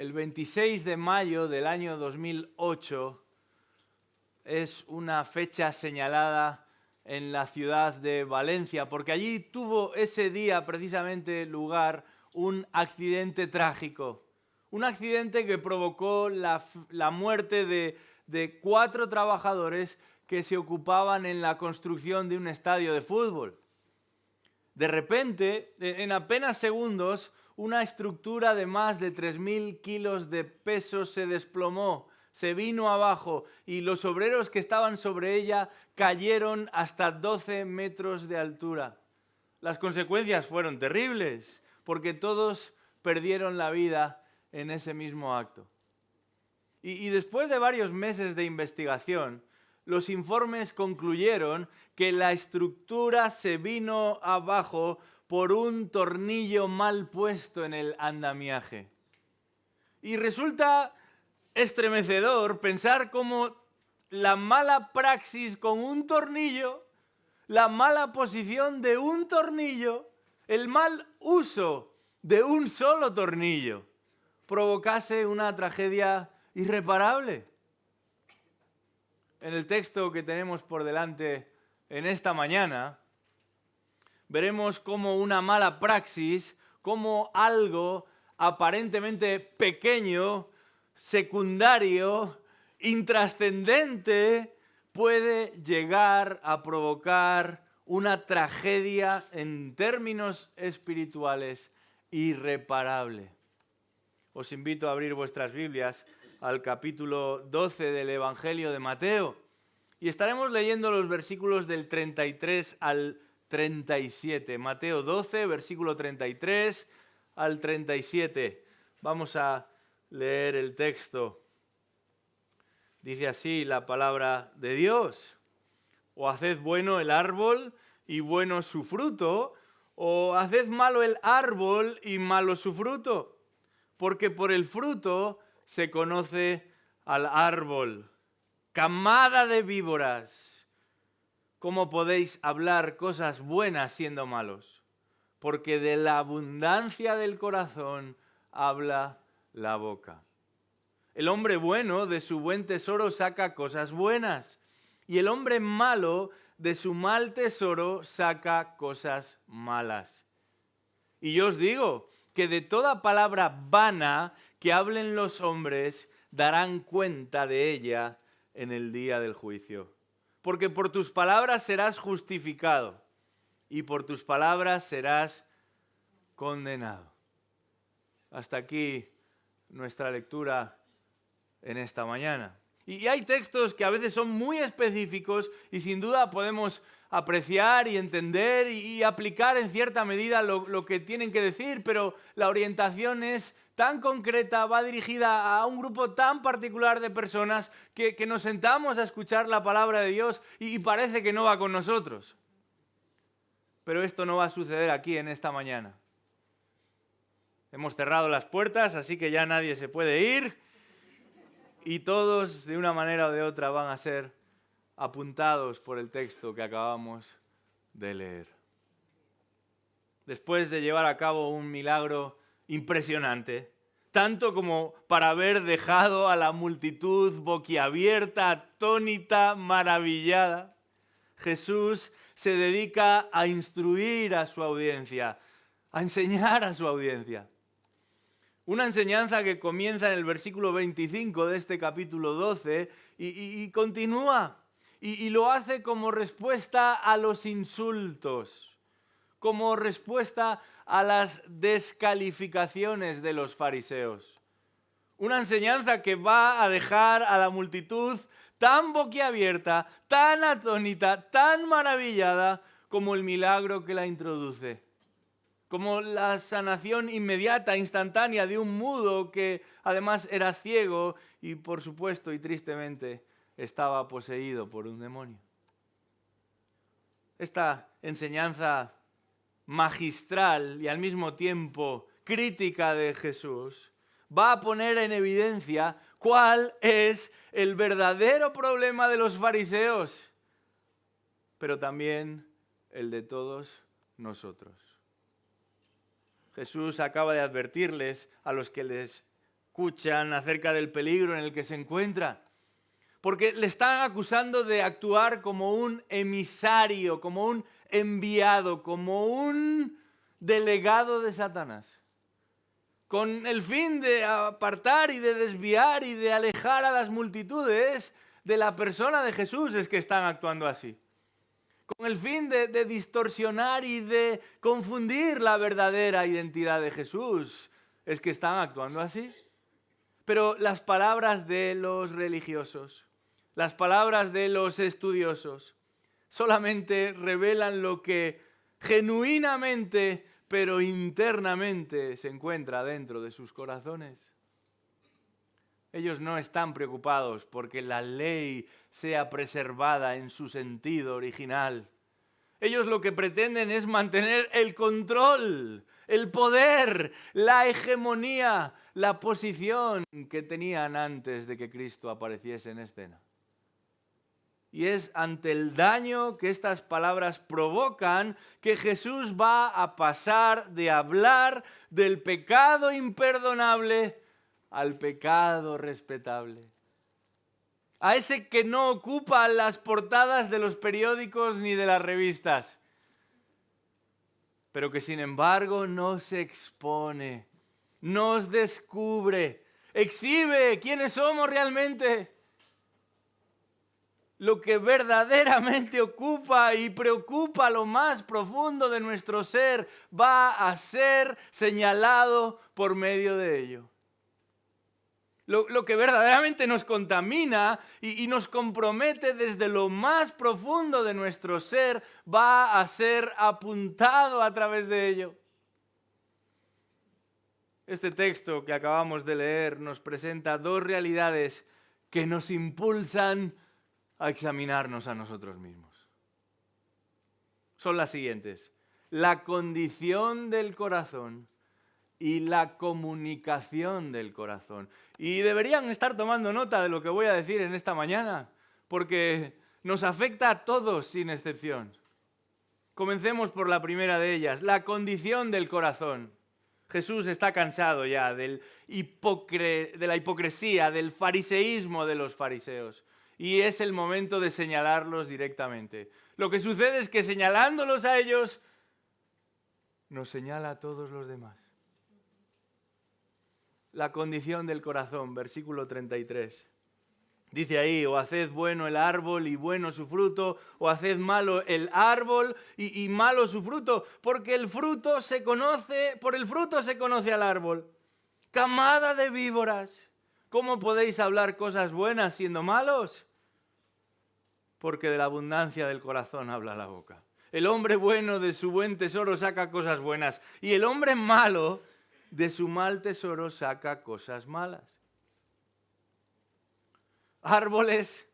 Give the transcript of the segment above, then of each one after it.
El 26 de mayo del año 2008 es una fecha señalada en la ciudad de Valencia, porque allí tuvo ese día precisamente lugar un accidente trágico. Un accidente que provocó la muerte de 4 trabajadores que se ocupaban en la construcción de un estadio de fútbol. De repente, en apenas segundos, una estructura de más de 3.000 kilos de peso se desplomó, se vino abajo y los obreros que estaban sobre ella cayeron hasta 12 metros de altura. Las consecuencias fueron terribles, porque todos perdieron la vida en ese mismo acto. Y después de varios meses de investigación, los informes concluyeron que la estructura se vino abajo por un tornillo mal puesto en el andamiaje. Y resulta estremecedor pensar cómo la mala praxis con un tornillo, la mala posición de un tornillo, el mal uso de un solo tornillo, provocase una tragedia irreparable. En el texto que tenemos por delante en esta mañana, veremos cómo una mala praxis, cómo algo aparentemente pequeño, secundario, intrascendente, puede llegar a provocar una tragedia en términos espirituales irreparable. Os invito a abrir vuestras Biblias al capítulo 12 del Evangelio de Mateo y estaremos leyendo los versículos del 33 al 37. Mateo 12, versículo 33 al 37. Vamos a leer el texto. Dice así la palabra de Dios: o haced bueno el árbol y bueno su fruto, o haced malo el árbol y malo su fruto, porque por el fruto se conoce al árbol. Camada de víboras, ¿cómo podéis hablar cosas buenas siendo malos? Porque de la abundancia del corazón habla la boca. El hombre bueno de su buen tesoro saca cosas buenas, y el hombre malo de su mal tesoro saca cosas malas. Y yo os digo que de toda palabra vana que hablen los hombres, darán cuenta de ella en el día del juicio. Porque por tus palabras serás justificado y por tus palabras serás condenado. Hasta aquí nuestra lectura en esta mañana. Y hay textos que a veces son muy específicos y sin duda podemos apreciar y entender y aplicar en cierta medida lo que tienen que decir, pero la orientación es tan concreta, va dirigida a un grupo tan particular de personas que nos sentamos a escuchar la palabra de Dios y parece que no va con nosotros. Pero esto no va a suceder aquí en esta mañana. Hemos cerrado las puertas, así que ya nadie se puede ir y todos, de una manera o de otra, van a ser apuntados por el texto que acabamos de leer. Después de llevar a cabo un milagro impresionante, tanto como para haber dejado a la multitud boquiabierta, atónita, maravillada, Jesús se dedica a instruir a su audiencia, a enseñar a su audiencia. Una enseñanza que comienza en el versículo 25 de este capítulo 12 y continúa. Y lo hace como respuesta a los insultos, como respuesta a las descalificaciones de los fariseos. Una enseñanza que va a dejar a la multitud tan boquiabierta, tan atónita, tan maravillada como el milagro que la introduce. Como la sanación inmediata, instantánea de un mudo que además era ciego y por supuesto y tristemente estaba poseído por un demonio. Esta enseñanza magistral y al mismo tiempo crítica de Jesús va a poner en evidencia cuál es el verdadero problema de los fariseos, pero también el de todos nosotros. Jesús acaba de advertirles a los que les escuchan acerca del peligro en el que se encuentra. Porque le están acusando de actuar como un emisario, como un enviado, como un delegado de Satanás. Con el fin de apartar y de desviar y de alejar a las multitudes de la persona de Jesús es que están actuando así. Con el fin de distorsionar y de confundir la verdadera identidad de Jesús es que están actuando así. Pero las palabras de los religiosos, las palabras de los estudiosos, solamente revelan lo que genuinamente, pero internamente se encuentra dentro de sus corazones. Ellos no están preocupados porque la ley sea preservada en su sentido original. Ellos lo que pretenden es mantener el control, el poder, la hegemonía, la posición que tenían antes de que Cristo apareciese en escena. Y es ante el daño que estas palabras provocan que Jesús va a pasar de hablar del pecado imperdonable al pecado respetable. A ese que no ocupa las portadas de los periódicos ni de las revistas, pero que sin embargo no se expone, nos descubre, exhibe quiénes somos realmente. Lo que verdaderamente ocupa y preocupa lo más profundo de nuestro ser va a ser señalado por medio de ello. Lo que verdaderamente nos contamina y nos compromete desde lo más profundo de nuestro ser va a ser apuntado a través de ello. Este texto que acabamos de leer nos presenta dos realidades que nos impulsan a examinarnos a nosotros mismos. Son las siguientes: la condición del corazón y la comunicación del corazón. Y deberían estar tomando nota de lo que voy a decir en esta mañana, porque nos afecta a todos sin excepción. Comencemos por la primera de ellas, la condición del corazón. Jesús está cansado ya de la hipocresía, del fariseísmo de los fariseos. Y es el momento de señalarlos directamente. Lo que sucede es que señalándolos a ellos, nos señala a todos los demás. La condición del corazón, versículo 33. Dice ahí: o haced bueno el árbol y bueno su fruto, o haced malo el árbol y malo su fruto, porque el fruto se conoce, por el fruto se conoce al árbol. Camada de víboras, ¿cómo podéis hablar cosas buenas siendo malos? Porque de la abundancia del corazón habla la boca. El hombre bueno de su buen tesoro saca cosas buenas, y el hombre malo de su mal tesoro saca cosas malas. Árboles,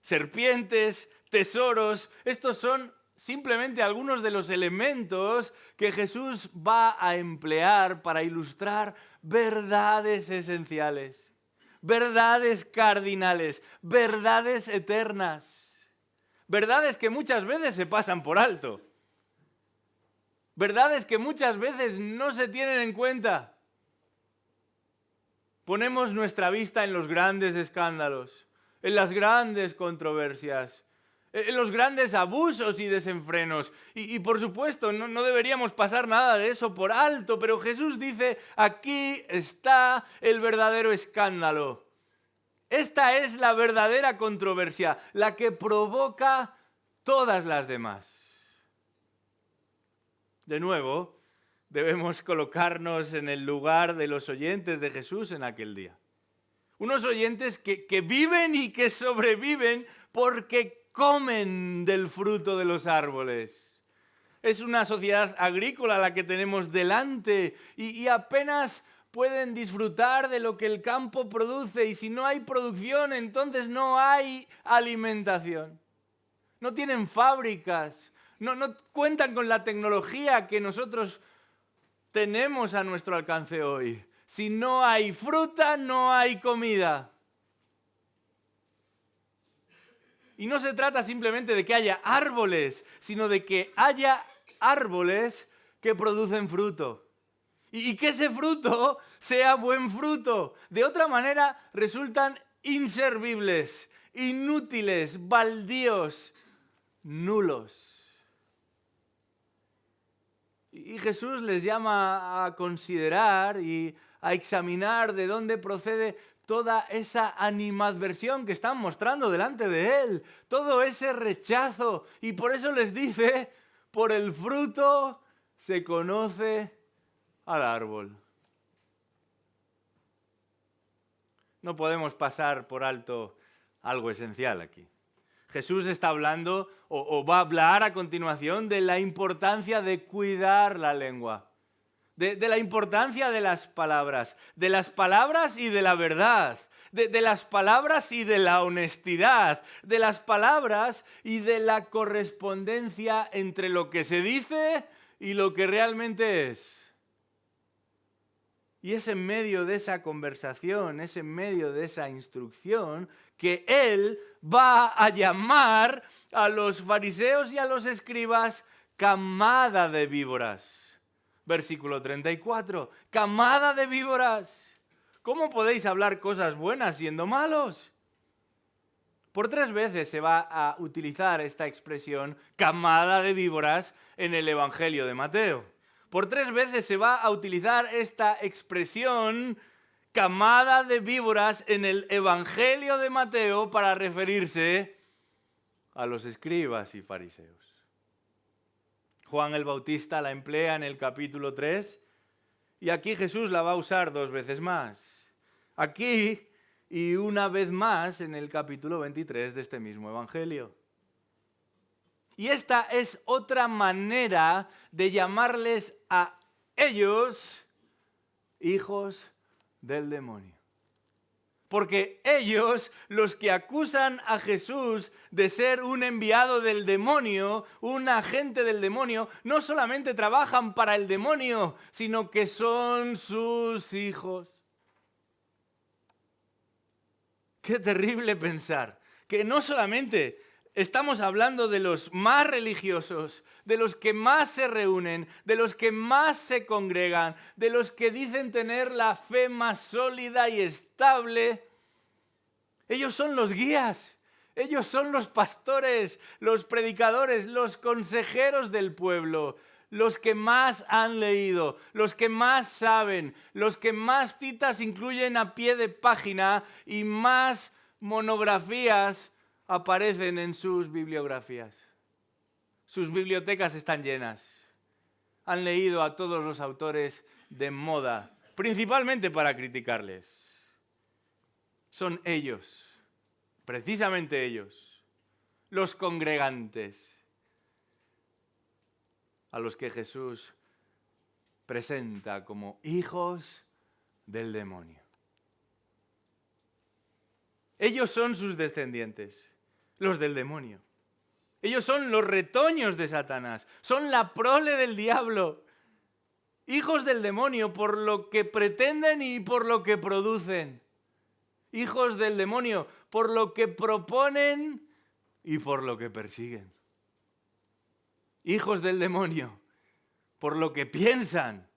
serpientes, tesoros, estos son simplemente algunos de los elementos que Jesús va a emplear para ilustrar verdades esenciales, verdades cardinales, verdades eternas, verdades que muchas veces se pasan por alto. Verdades que muchas veces no se tienen en cuenta. Ponemos nuestra vista en los grandes escándalos, en las grandes controversias, en los grandes abusos y desenfrenos. Y por supuesto, no deberíamos pasar nada de eso por alto, pero Jesús dice: aquí está el verdadero escándalo. Esta es la verdadera controversia, la que provoca todas las demás. De nuevo, debemos colocarnos en el lugar de los oyentes de Jesús en aquel día. Unos oyentes que viven y que sobreviven porque comen del fruto de los árboles. Es una sociedad agrícola la que tenemos delante y apenas pueden disfrutar de lo que el campo produce, y si no hay producción, entonces no hay alimentación. No tienen fábricas. No cuentan con la tecnología que nosotros tenemos a nuestro alcance hoy. Si no hay fruta, no hay comida. Y no se trata simplemente de que haya árboles, sino de que haya árboles que producen fruto. y que ese fruto sea buen fruto. De otra manera resultan inservibles, inútiles, baldíos, nulos. Y Jesús les llama a considerar y a examinar de dónde procede toda esa animadversión que están mostrando delante de Él, todo ese rechazo. Y por eso les dice, por el fruto se conoce al árbol. No podemos pasar por alto algo esencial aquí. Jesús está hablando o va a hablar a continuación de la importancia de cuidar la lengua, de la importancia de las palabras y de la verdad, de las palabras y de la honestidad, de las palabras y de la correspondencia entre lo que se dice y lo que realmente es. Y es en medio de esa conversación, es en medio de esa instrucción que Él va a llamar a los fariseos y a los escribas camada de víboras. Versículo 34, camada de víboras. ¿Cómo podéis hablar cosas buenas siendo malos? Por 3 veces se va a utilizar esta expresión camada de víboras en el Evangelio de Mateo. Por 3 veces se va a utilizar esta expresión camada de víboras en el Evangelio de Mateo para referirse a los escribas y fariseos. Juan el Bautista la emplea en el capítulo 3 y aquí Jesús la va a usar 2 veces más. Aquí y una vez más en el capítulo 23 de este mismo Evangelio. Y esta es otra manera de llamarles a ellos hijos del demonio. Porque ellos, los que acusan a Jesús de ser un enviado del demonio, un agente del demonio, no solamente trabajan para el demonio, sino que son sus hijos. Qué terrible pensar que no solamente estamos hablando de los más religiosos, de los que más se reúnen, de los que más se congregan, de los que dicen tener la fe más sólida y estable. Ellos son los guías, ellos son los pastores, los predicadores, los consejeros del pueblo, los que más han leído, los que más saben, los que más citas incluyen a pie de página y más monografías aparecen en sus bibliografías. Sus bibliotecas están llenas. Han leído a todos los autores de moda, principalmente para criticarles. Son ellos, precisamente ellos, los congregantes, a los que Jesús presenta como hijos del demonio. Ellos son sus descendientes, los del demonio. Ellos son los retoños de Satanás, son la prole del diablo, hijos del demonio por lo que pretenden y por lo que producen. Hijos del demonio por lo que proponen y por lo que persiguen. Hijos del demonio por lo que piensan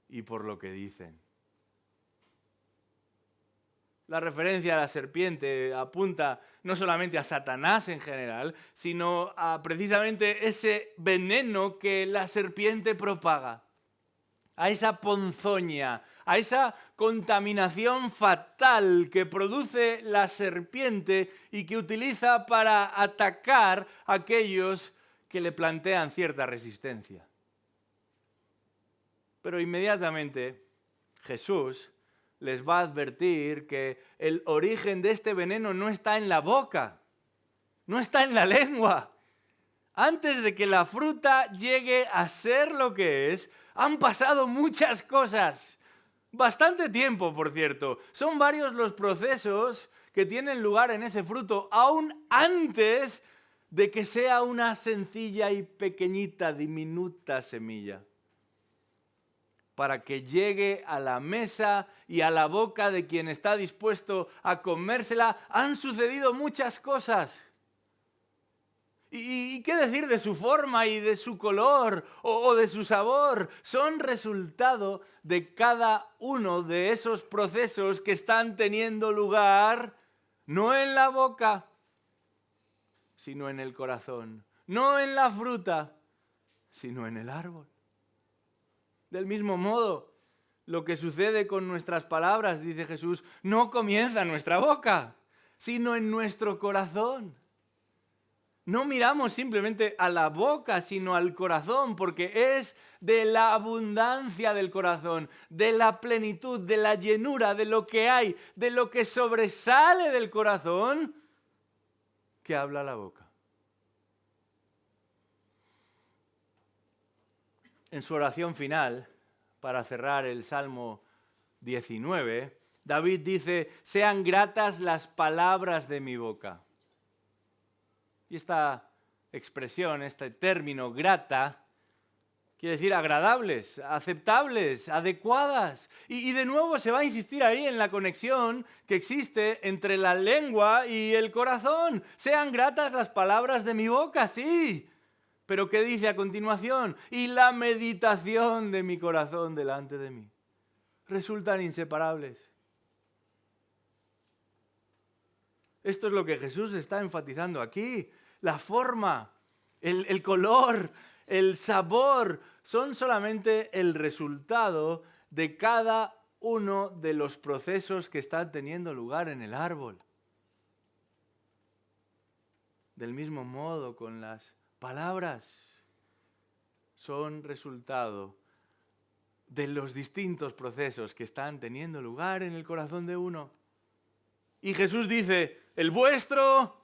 y por lo que dicen. La referencia a la serpiente apunta no solamente a Satanás en general, sino a precisamente ese veneno que la serpiente propaga, a esa ponzoña, a esa contaminación fatal que produce la serpiente y que utiliza para atacar a aquellos que le plantean cierta resistencia. Pero inmediatamente Jesús les va a advertir que el origen de este veneno no está en la boca, no está en la lengua. Antes de que la fruta llegue a ser lo que es, han pasado muchas cosas. Bastante tiempo, por cierto. Son varios los procesos que tienen lugar en ese fruto, aún antes de que sea una sencilla y pequeñita, diminuta semilla. Para que llegue a la mesa y a la boca de quien está dispuesto a comérsela, han sucedido muchas cosas. ¿Y qué decir de su forma y de su color o de su sabor? Son resultado de cada uno de esos procesos que están teniendo lugar, no en la boca, sino en el corazón. No en la fruta, sino en el árbol. Del mismo modo, lo que sucede con nuestras palabras, dice Jesús, no comienza en nuestra boca, sino en nuestro corazón. No miramos simplemente a la boca, sino al corazón, porque es de la abundancia del corazón, de la plenitud, de la llenura, de lo que hay, de lo que sobresale del corazón, que habla la boca. En su oración final, para cerrar el Salmo 19, David dice, sean gratas las palabras de mi boca. Y esta expresión, este término grata, quiere decir agradables, aceptables, adecuadas. Y de nuevo se va a insistir ahí en la conexión que existe entre la lengua y el corazón. Sean gratas las palabras de mi boca, sí. Pero ¿qué dice a continuación? Y la meditación de mi corazón delante de mí. Resultan inseparables. Esto es lo que Jesús está enfatizando aquí. La forma, el color, el sabor son solamente el resultado de cada uno de los procesos que están teniendo lugar en el árbol. Del mismo modo con las palabras, son resultado de los distintos procesos que están teniendo lugar en el corazón de uno. Y Jesús dice, el vuestro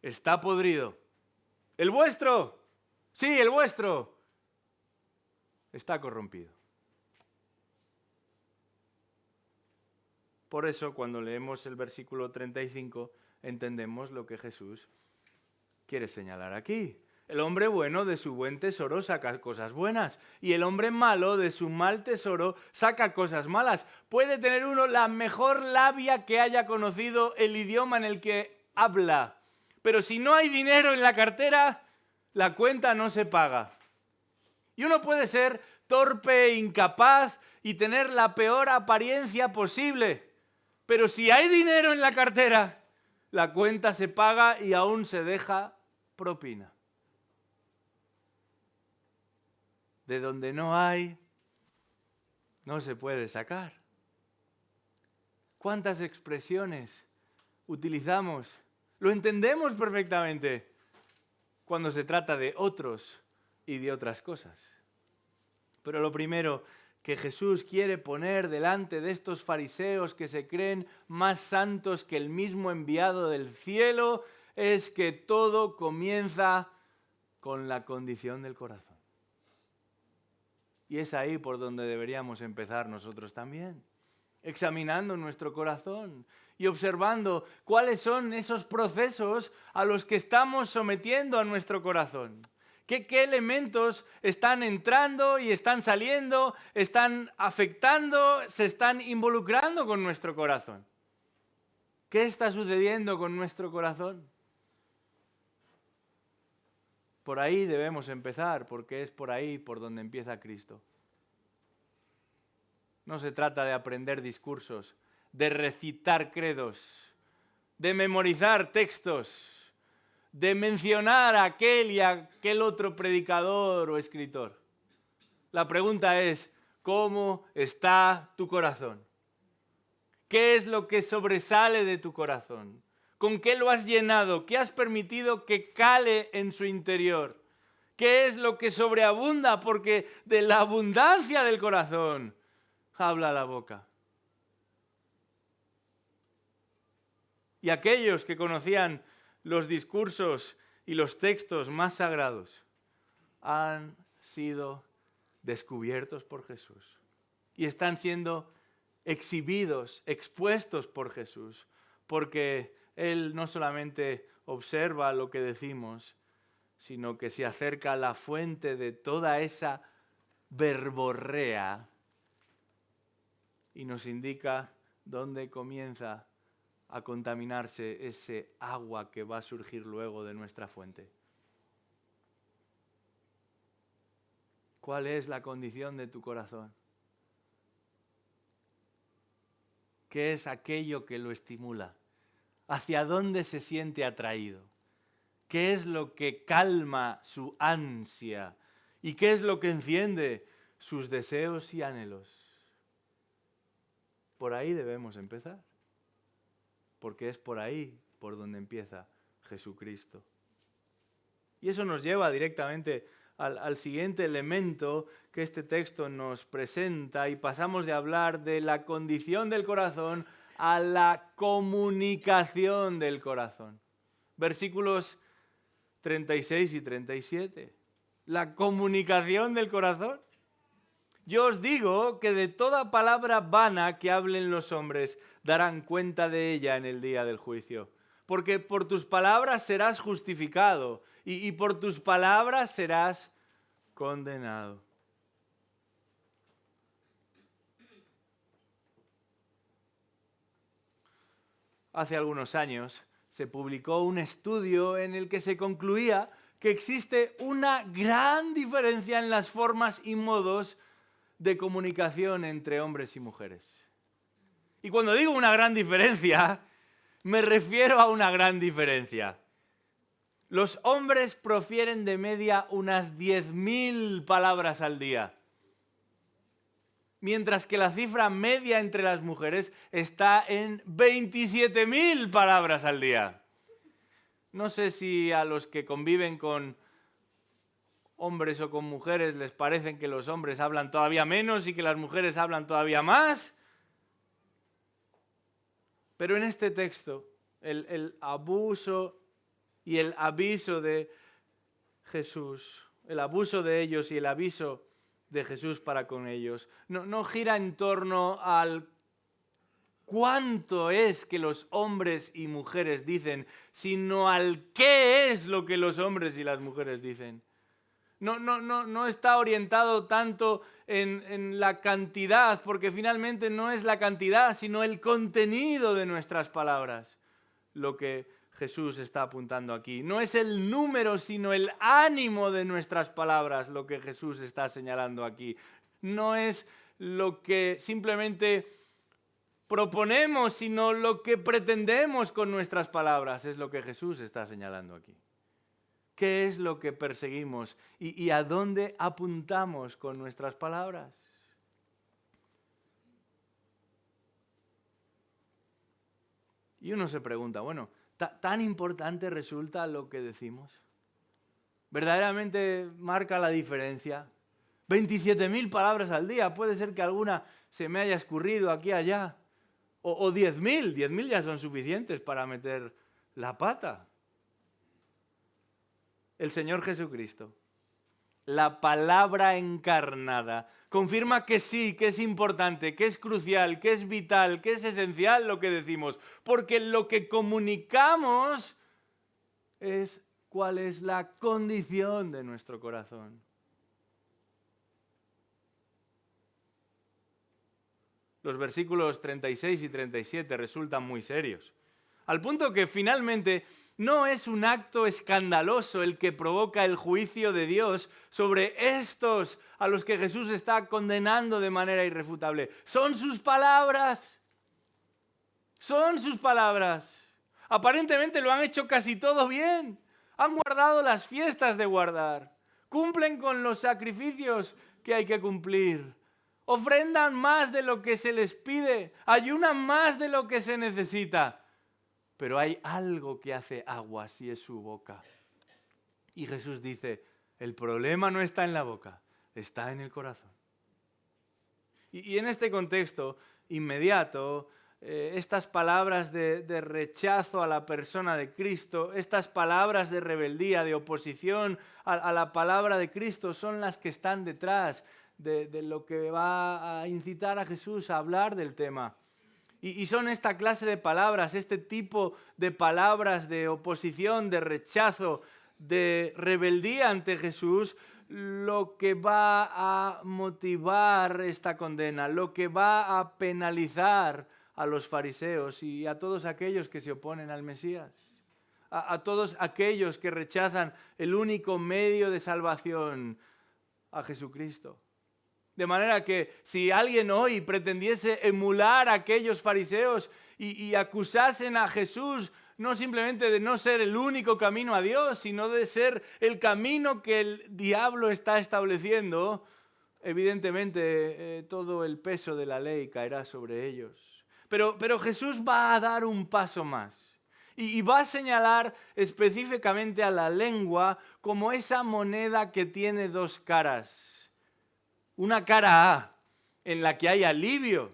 está podrido. El vuestro, sí, el vuestro, está corrompido. Por eso, cuando leemos el versículo 35, entendemos lo que Jesús quiere señalar aquí. El hombre bueno de su buen tesoro saca cosas buenas y el hombre malo de su mal tesoro saca cosas malas. Puede tener uno la mejor labia que haya conocido el idioma en el que habla, pero si no hay dinero en la cartera, la cuenta no se paga. Y uno puede ser torpe e incapaz y tener la peor apariencia posible, pero si hay dinero en la cartera, la cuenta se paga y aún se deja propina. De donde no hay, no se puede sacar. ¿Cuántas expresiones utilizamos? Lo entendemos perfectamente cuando se trata de otros y de otras cosas. Pero lo primero que Jesús quiere poner delante de estos fariseos que se creen más santos que el mismo enviado del cielo es que todo comienza con la condición del corazón. Y es ahí por donde deberíamos empezar nosotros también, examinando nuestro corazón y observando cuáles son esos procesos a los que estamos sometiendo a nuestro corazón. ¿Qué elementos están entrando y están saliendo, están afectando, se están involucrando con nuestro corazón? ¿Qué está sucediendo con nuestro corazón? Por ahí debemos empezar, porque es por ahí por donde empieza Cristo. No se trata de aprender discursos, de recitar credos, de memorizar textos, de mencionar a aquel y a aquel otro predicador o escritor. La pregunta es, ¿cómo está tu corazón? ¿Qué es lo que sobresale de tu corazón? ¿Con qué lo has llenado? ¿Qué has permitido que cale en su interior? ¿Qué es lo que sobreabunda? Porque de la abundancia del corazón habla la boca. Y aquellos que conocían los discursos y los textos más sagrados han sido descubiertos por Jesús y están siendo exhibidos, expuestos por Jesús, porque Él no solamente observa lo que decimos, sino que se acerca a la fuente de toda esa verborrea y nos indica dónde comienza a contaminarse ese agua que va a surgir luego de nuestra fuente. ¿Cuál es la condición de tu corazón? ¿Qué es aquello que lo estimula? ¿Hacia dónde se siente atraído? ¿Qué es lo que calma su ansia? ¿Y qué es lo que enciende sus deseos y anhelos? Por ahí debemos empezar, porque es por ahí por donde empieza Jesucristo. Y eso nos lleva directamente al siguiente elemento que este texto nos presenta, y pasamos de hablar de la condición del corazón a la comunicación del corazón. Versículos 36 y 37. La comunicación del corazón. Yo os digo que de toda palabra vana que hablen los hombres darán cuenta de ella en el día del juicio. Porque por tus palabras serás justificado y por tus palabras serás condenado. Hace algunos años se publicó un estudio en el que se concluía que existe una gran diferencia en las formas y modos de comunicación entre hombres y mujeres. Y cuando digo una gran diferencia, me refiero a una gran diferencia. Los hombres profieren de media unas 10.000 palabras al día, mientras que la cifra media entre las mujeres está en 27.000 palabras al día. No sé si a los que conviven con hombres o con mujeres les parecen que los hombres hablan todavía menos y que las mujeres hablan todavía más. Pero en este texto, el abuso y el aviso de Jesús, el abuso de ellos y el aviso de Jesús para con ellos, no gira en torno al cuánto es que los hombres y mujeres dicen, sino al qué es lo que los hombres y las mujeres dicen. No está orientado tanto en la cantidad, porque finalmente no es la cantidad, sino el contenido de nuestras palabras lo que Jesús está apuntando aquí. No es el número, sino el ánimo de nuestras palabras lo que Jesús está señalando aquí. No es lo que simplemente proponemos, sino lo que pretendemos con nuestras palabras, es lo que Jesús está señalando aquí. ¿Qué es lo que perseguimos y a dónde apuntamos con nuestras palabras? Y uno se pregunta, bueno, ¿tan importante resulta lo que decimos? ¿Verdaderamente marca la diferencia? 27.000 palabras al día, puede ser que alguna se me haya escurrido aquí y allá. O 10.000, 10.000 ya son suficientes para meter la pata. El Señor Jesucristo, la palabra encarnada, confirma que sí, que es importante, que es crucial, que es vital, que es esencial lo que decimos, porque lo que comunicamos es cuál es la condición de nuestro corazón. Los versículos 36 y 37 resultan muy serios, al punto que finalmente no es un acto escandaloso el que provoca el juicio de Dios sobre estos a los que Jesús está condenando de manera irrefutable. Son sus palabras. Son sus palabras. Aparentemente lo han hecho casi todo bien. Han guardado las fiestas de guardar. Cumplen con los sacrificios que hay que cumplir. Ofrendan más de lo que se les pide. Ayunan más de lo que se necesita. Pero hay algo que hace aguas y es su boca. Y Jesús dice, el problema no está en la boca, está en el corazón. Y en este contexto inmediato, estas palabras de rechazo a la persona de Cristo, estas palabras de rebeldía, de oposición a la palabra de Cristo, son las que están detrás de lo que va a incitar a Jesús a hablar del tema. Y son esta clase de palabras, este tipo de palabras de oposición, de rechazo, de rebeldía ante Jesús, lo que va a motivar esta condena, lo que va a penalizar a los fariseos y a todos aquellos que se oponen al Mesías, a todos aquellos que rechazan el único medio de salvación, a Jesucristo. De manera que si alguien hoy pretendiese emular a aquellos fariseos y acusasen a Jesús no simplemente de no ser el único camino a Dios, sino de ser el camino que el diablo está estableciendo, evidentemente todo el peso de la ley caerá sobre ellos. Pero Jesús va a dar un paso más y va a señalar específicamente a la lengua como esa moneda que tiene dos caras. Una cara A, en la que hay alivio,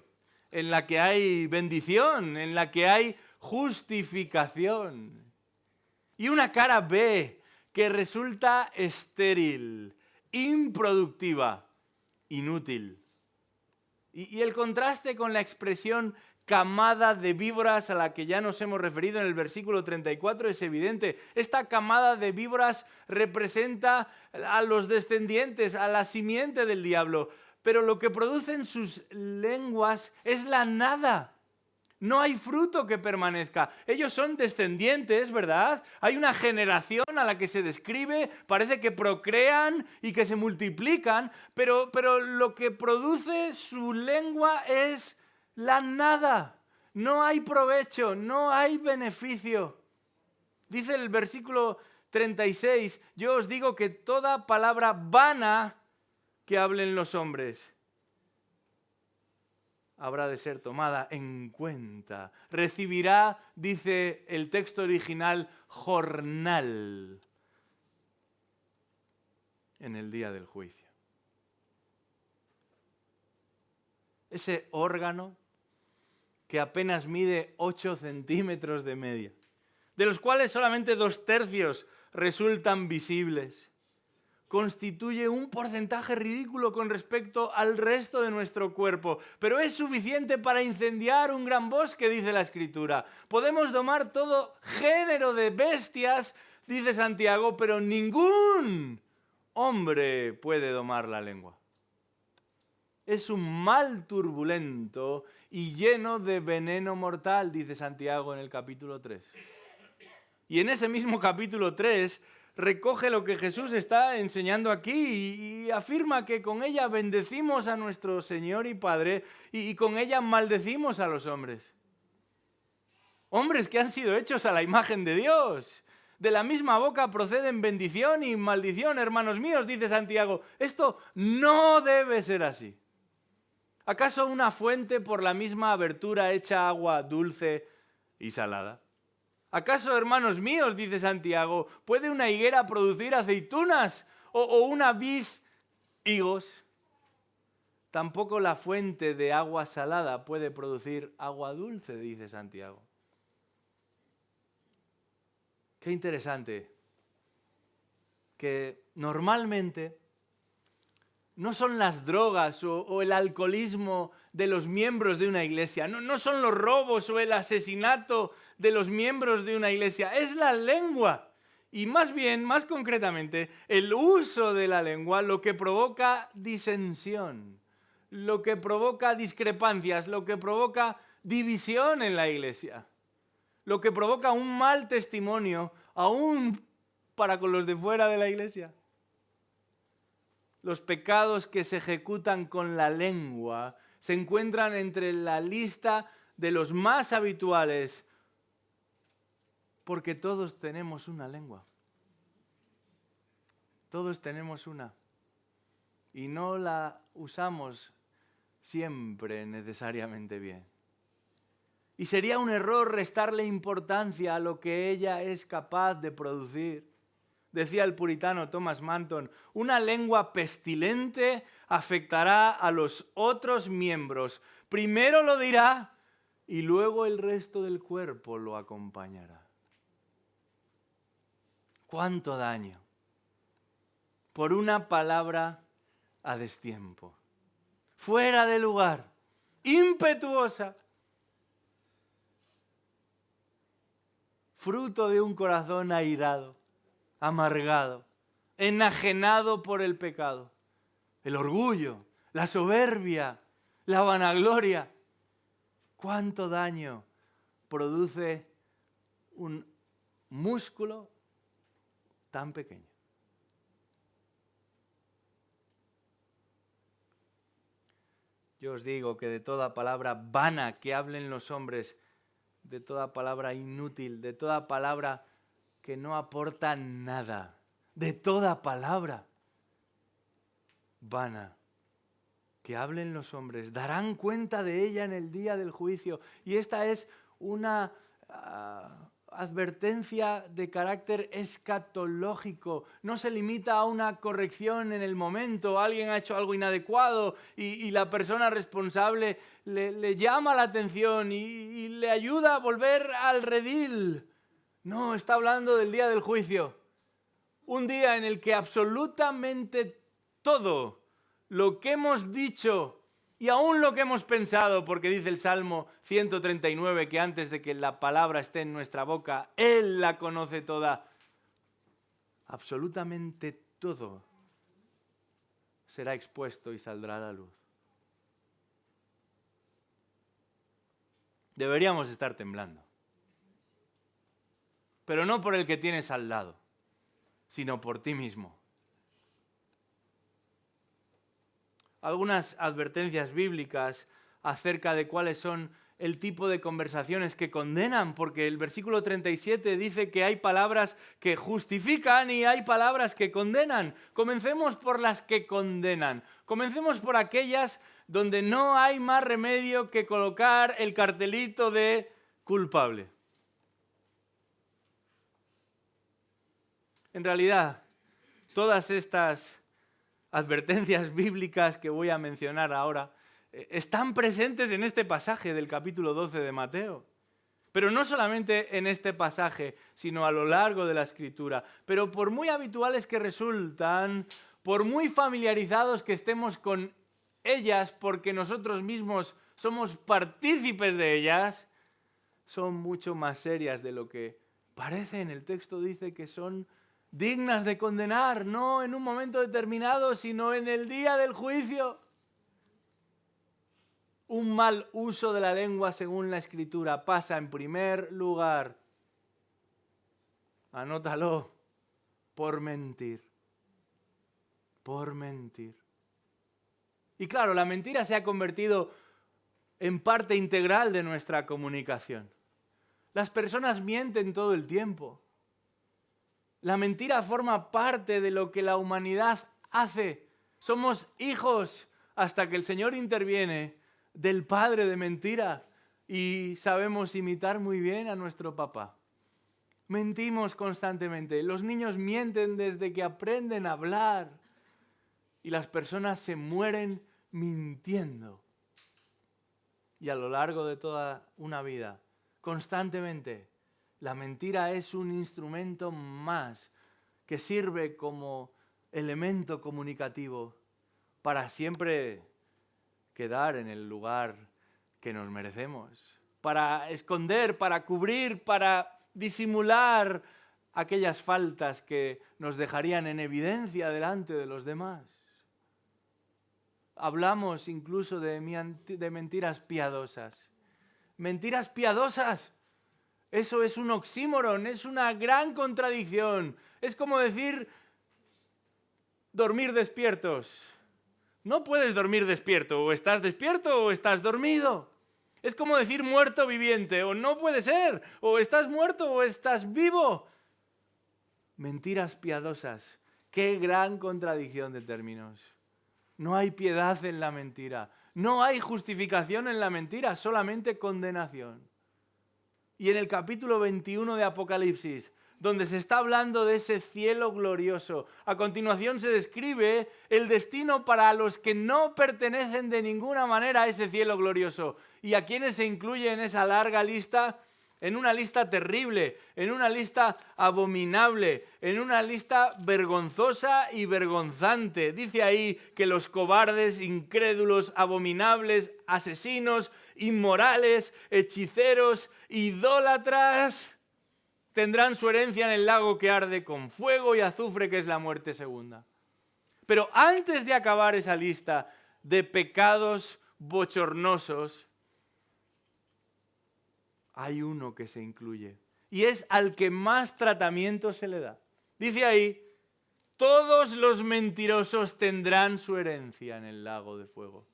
en la que hay bendición, en la que hay justificación. Y una cara B, que resulta estéril, improductiva, inútil. Y el contraste con la expresión camada de víboras a la que ya nos hemos referido en el versículo 34 es evidente. Esta camada de víboras representa a los descendientes, a la simiente del diablo, pero lo que producen sus lenguas es la nada. No hay fruto que permanezca. Ellos son descendientes, ¿verdad? Hay una generación a la que se describe, parece que procrean y que se multiplican, pero lo que produce su lengua es la nada. No hay provecho, no hay beneficio. Dice el versículo 36, yo os digo que toda palabra vana que hablen los hombres habrá de ser tomada en cuenta. Recibirá, dice el texto original, jornal en el día del juicio. Ese órgano que apenas mide 8 centímetros de media, de los cuales solamente 2/3 resultan visibles, constituye un porcentaje ridículo con respecto al resto de nuestro cuerpo, pero es suficiente para incendiar un gran bosque, dice la Escritura. Podemos domar todo género de bestias, dice Santiago, pero ningún hombre puede domar la lengua. Es un mal turbulento y lleno de veneno mortal, dice Santiago en el capítulo 3. Y en ese mismo capítulo 3 recoge lo que Jesús está enseñando aquí y afirma que con ella bendecimos a nuestro Señor y Padre y con ella maldecimos a los hombres. Hombres que han sido hechos a la imagen de Dios. De la misma boca proceden bendición y maldición, hermanos míos, dice Santiago. Esto no debe ser así. ¿Acaso una fuente por la misma abertura echa agua dulce y salada? ¿Acaso, hermanos míos, dice Santiago, puede una higuera producir aceitunas o una vid higos? Tampoco la fuente de agua salada puede producir agua dulce, dice Santiago. Qué interesante que normalmente no son las drogas o el alcoholismo de los miembros de una iglesia, no son los robos o el asesinato de los miembros de una iglesia, es la lengua. Y más bien, más concretamente, el uso de la lengua lo que provoca disensión, lo que provoca discrepancias, lo que provoca división en la iglesia, lo que provoca un mal testimonio aún para con los de fuera de la iglesia. Los pecados que se ejecutan con la lengua se encuentran entre la lista de los más habituales, porque todos tenemos una lengua. Todos tenemos una. Y no la usamos siempre necesariamente bien. Y sería un error restarle importancia a lo que ella es capaz de producir. Decía el puritano Thomas Manton, una lengua pestilente afectará a los otros miembros. Primero lo dirá y luego el resto del cuerpo lo acompañará. ¿Cuánto daño? Por una palabra a destiempo, fuera de lugar, impetuosa, fruto de un corazón airado, amargado, enajenado por el pecado, el orgullo, la soberbia, la vanagloria. ¿Cuánto daño produce un músculo tan pequeño? Yo os digo que de toda palabra vana que hablen los hombres, de toda palabra inútil, de toda palabra que no aporta nada, de toda palabra vana que hablen los hombres, darán cuenta de ella en el día del juicio. Y esta es una advertencia de carácter escatológico. No se limita a una corrección en el momento. Alguien ha hecho algo inadecuado y la persona responsable le llama la atención y le ayuda a volver al redil. No, está hablando del día del juicio. Un día en el que absolutamente todo lo que hemos dicho y aún lo que hemos pensado, porque dice el Salmo 139 que antes de que la palabra esté en nuestra boca, Él la conoce toda. Absolutamente todo será expuesto y saldrá a la luz. Deberíamos estar temblando. Pero no por el que tienes al lado, sino por ti mismo. Algunas advertencias bíblicas acerca de cuáles son el tipo de conversaciones que condenan, porque el versículo 37 dice que hay palabras que justifican y hay palabras que condenan. Comencemos por las que condenan. Comencemos por aquellas donde no hay más remedio que colocar el cartelito de culpable. En realidad, todas estas advertencias bíblicas que voy a mencionar ahora están presentes en este pasaje del capítulo 12 de Mateo. Pero no solamente en este pasaje, sino a lo largo de la Escritura. Pero por muy habituales que resultan, por muy familiarizados que estemos con ellas, porque nosotros mismos somos partícipes de ellas, son mucho más serias de lo que parecen. El texto dice que son dignas de condenar, no en un momento determinado, sino en el día del juicio. Un mal uso de la lengua, según la Escritura, pasa en primer lugar, anótalo, por mentir. Por mentir. Y claro, la mentira se ha convertido en parte integral de nuestra comunicación. Las personas mienten todo el tiempo. La mentira forma parte de lo que la humanidad hace. Somos hijos, hasta que el Señor interviene, del padre de mentira. Y sabemos imitar muy bien a nuestro papá. Mentimos constantemente. Los niños mienten desde que aprenden a hablar. Y las personas se mueren mintiendo. Y a lo largo de toda una vida, constantemente, la mentira es un instrumento más que sirve como elemento comunicativo para siempre quedar en el lugar que nos merecemos, para esconder, para cubrir, para disimular aquellas faltas que nos dejarían en evidencia delante de los demás. Hablamos incluso de mentiras piadosas. Mentiras piadosas. Eso es un oxímoron, es una gran contradicción. Es como decir dormir despiertos. No puedes dormir despierto, o estás despierto o estás dormido. Es como decir muerto viviente, o no puede ser, o estás muerto o estás vivo. Mentiras piadosas. Qué gran contradicción de términos. No hay piedad en la mentira. No hay justificación en la mentira, solamente condenación. Y en el capítulo 21 de Apocalipsis, donde se está hablando de ese cielo glorioso, a continuación se describe el destino para los que no pertenecen de ninguna manera a ese cielo glorioso. ¿Y a quiénes se incluye en esa larga lista? En una lista terrible, en una lista abominable, en una lista vergonzosa y vergonzante. Dice ahí que los cobardes, incrédulos, abominables, asesinos, inmorales, hechiceros, idólatras, tendrán su herencia en el lago que arde con fuego y azufre, que es la muerte segunda. Pero antes de acabar esa lista de pecados bochornosos, hay uno que se incluye y es al que más tratamiento se le da. Dice ahí, todos los mentirosos tendrán su herencia en el lago de fuego.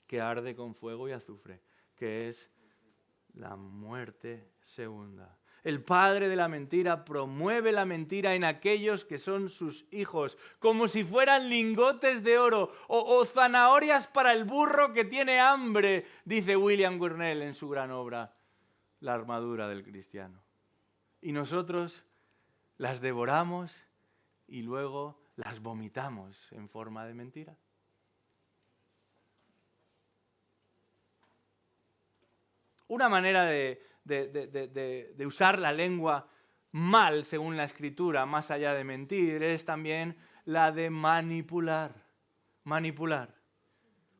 que arde con fuego y azufre, que es la muerte segunda. El padre de la mentira promueve la mentira en aquellos que son sus hijos, como si fueran lingotes de oro o zanahorias para el burro que tiene hambre, dice William Gurnall en su gran obra, La armadura del cristiano. Y nosotros las devoramos y luego las vomitamos en forma de mentira. Una manera de usar la lengua mal, según la Escritura, más allá de mentir, es también la de manipular. Manipular.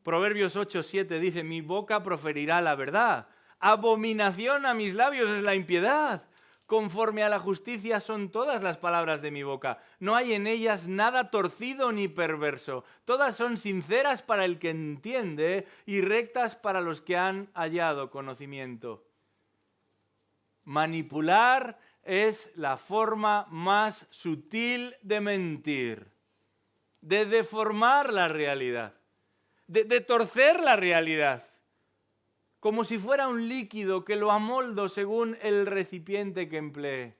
Proverbios 8:7 dice, mi boca proferirá la verdad. Abominación a mis labios es la impiedad. Conforme a la justicia son todas las palabras de mi boca. No hay en ellas nada torcido ni perverso. Todas son sinceras para el que entiende y rectas para los que han hallado conocimiento. Manipular es la forma más sutil de mentir, de deformar la realidad, de torcer la realidad. Como si fuera un líquido que lo amoldo según el recipiente que emplee.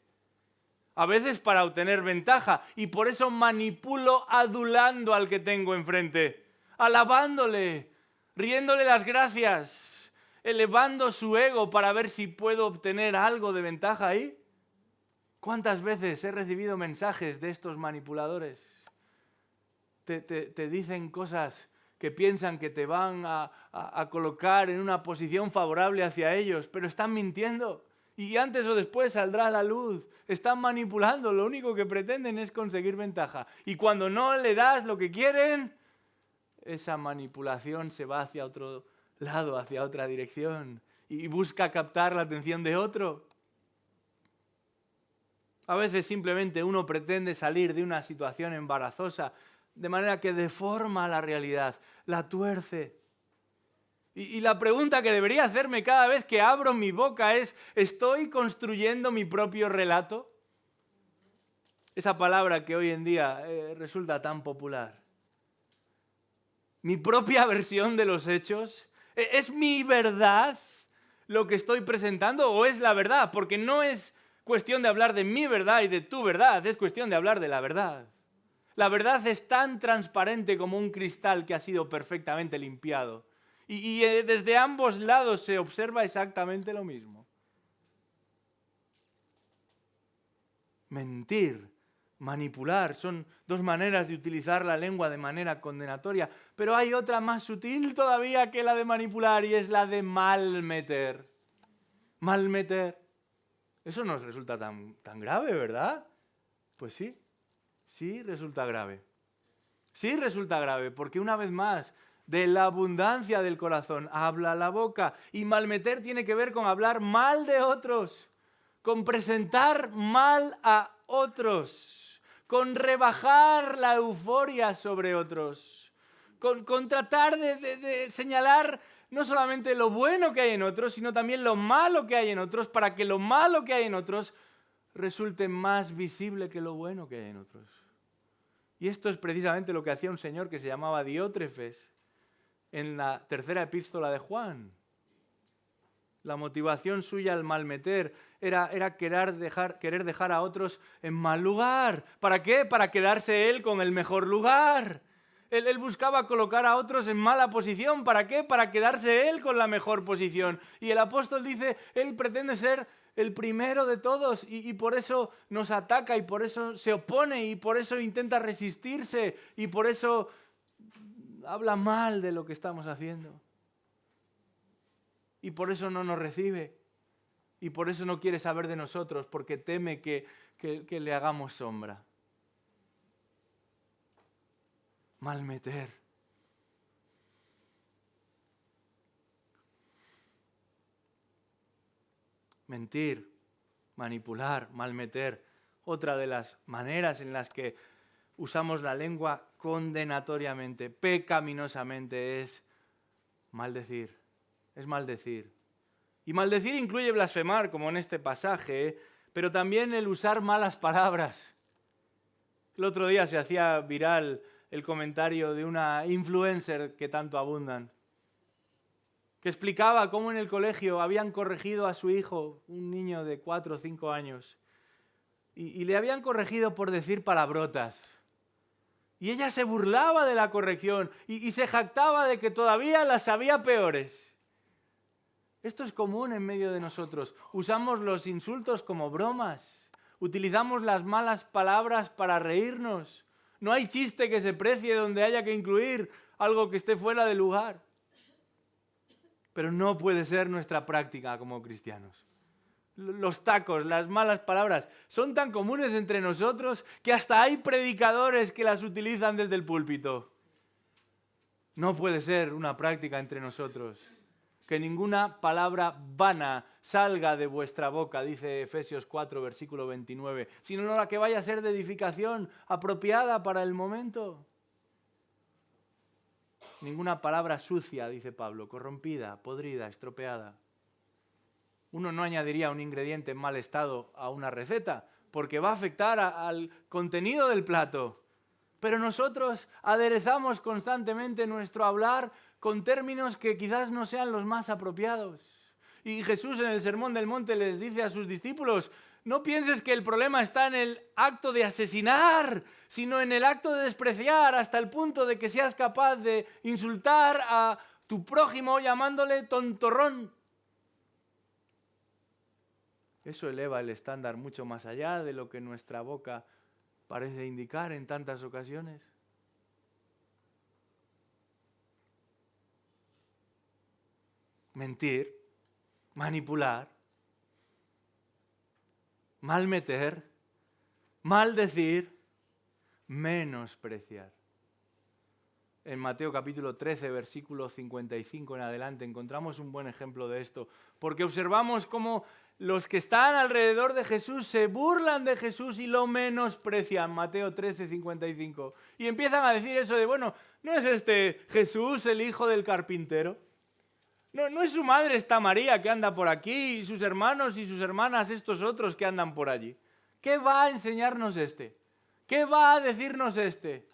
A veces para obtener ventaja, y por eso manipulo adulando al que tengo enfrente, alabándole, riéndole las gracias, elevando su ego para ver si puedo obtener algo de ventaja ahí. ¿Cuántas veces he recibido mensajes de estos manipuladores? Te dicen cosas que piensan que te van a colocar en una posición favorable hacia ellos, pero están mintiendo. Y antes o después saldrá a la luz. Están manipulando, lo único que pretenden es conseguir ventaja. Y cuando no le das lo que quieren, esa manipulación se va hacia otro lado, hacia otra dirección, y busca captar la atención de otro. A veces simplemente uno pretende salir de una situación embarazosa, de manera que deforma la realidad, la tuerce. Y la pregunta que debería hacerme cada vez que abro mi boca es, ¿estoy construyendo mi propio relato? Esa palabra que hoy en día resulta tan popular. ¿Mi propia versión de los hechos? ¿Es mi verdad lo que estoy presentando o es la verdad? Porque no es cuestión de hablar de mi verdad y de tu verdad, es cuestión de hablar de la verdad. La verdad es tan transparente como un cristal que ha sido perfectamente limpiado. Y desde ambos lados se observa exactamente lo mismo. Mentir, manipular, son dos maneras de utilizar la lengua de manera condenatoria. Pero hay otra más sutil todavía que la de manipular y es la de malmeter. Malmeter. Eso no resulta tan grave, ¿verdad? Pues sí. Sí resulta grave. Sí resulta grave, porque una vez más, de la abundancia del corazón habla la boca. Y malmeter tiene que ver con hablar mal de otros, con presentar mal a otros, con rebajar la euforia sobre otros, con tratar de señalar no solamente lo bueno que hay en otros, sino también lo malo que hay en otros, para que lo malo que hay en otros resulte más visible que lo bueno que hay en otros. Y esto es precisamente lo que hacía un señor que se llamaba Diótrefes en la tercera epístola de Juan. La motivación suya al malmeter era querer dejar a otros en mal lugar. ¿Para qué? Para quedarse él con el mejor lugar. Él buscaba colocar a otros en mala posición. ¿Para qué? Para quedarse él con la mejor posición. Y el apóstol dice, él pretende ser el primero de todos y por eso nos ataca y por eso se opone y por eso intenta resistirse y por eso habla mal de lo que estamos haciendo. Y por eso no nos recibe y por eso no quiere saber de nosotros porque teme que le hagamos sombra. Malmeter. Mentir, manipular, malmeter. Otra de las maneras en las que usamos la lengua condenatoriamente, pecaminosamente, es maldecir. Es maldecir. Y maldecir incluye blasfemar, como en este pasaje, pero también el usar malas palabras. El otro día se hacía viral el comentario de una influencer que tanto abundan. que explicaba cómo en el colegio habían corregido a su hijo, un niño de 4 o 5 años, y le habían corregido por decir palabrotas. Y ella se burlaba de la corrección y se jactaba de que todavía las sabía peores. Esto es común en medio de nosotros. Usamos los insultos como bromas. Utilizamos las malas palabras para reírnos. No hay chiste que se precie donde haya que incluir algo que esté fuera de lugar. Pero no puede ser nuestra práctica como cristianos. Los tacos, las malas palabras, son tan comunes entre nosotros que hasta hay predicadores que las utilizan desde el púlpito. No puede ser una práctica entre nosotros. Que ninguna palabra vana salga de vuestra boca, dice Efesios 4, versículo 29, sino la que vaya a ser de edificación, apropiada para el momento. Ninguna palabra sucia, dice Pablo, corrompida, podrida, estropeada. Uno no añadiría un ingrediente en mal estado a una receta, porque va a afectar al contenido del plato. Pero nosotros aderezamos constantemente nuestro hablar con términos que quizás no sean los más apropiados. Y Jesús en el Sermón del Monte les dice a sus discípulos: no pienses que el problema está en el acto de asesinar, sino en el acto de despreciar, hasta el punto de que seas capaz de insultar a tu prójimo llamándole tontorrón. Eso eleva el estándar mucho más allá de lo que nuestra boca parece indicar en tantas ocasiones. Mentir, manipular, malmeter, maldecir, menospreciar. En Mateo capítulo 13, versículo 55 en adelante, encontramos un buen ejemplo de esto, porque observamos cómo los que están alrededor de Jesús se burlan de Jesús y lo menosprecian. Mateo 13, 55. Y empiezan a decir eso de, bueno, ¿no es este Jesús el hijo del carpintero? ¿No es su madre esta María que anda por aquí y sus hermanos y sus hermanas estos otros que andan por allí? ¿Qué va a enseñarnos este? ¿Qué va a decirnos este?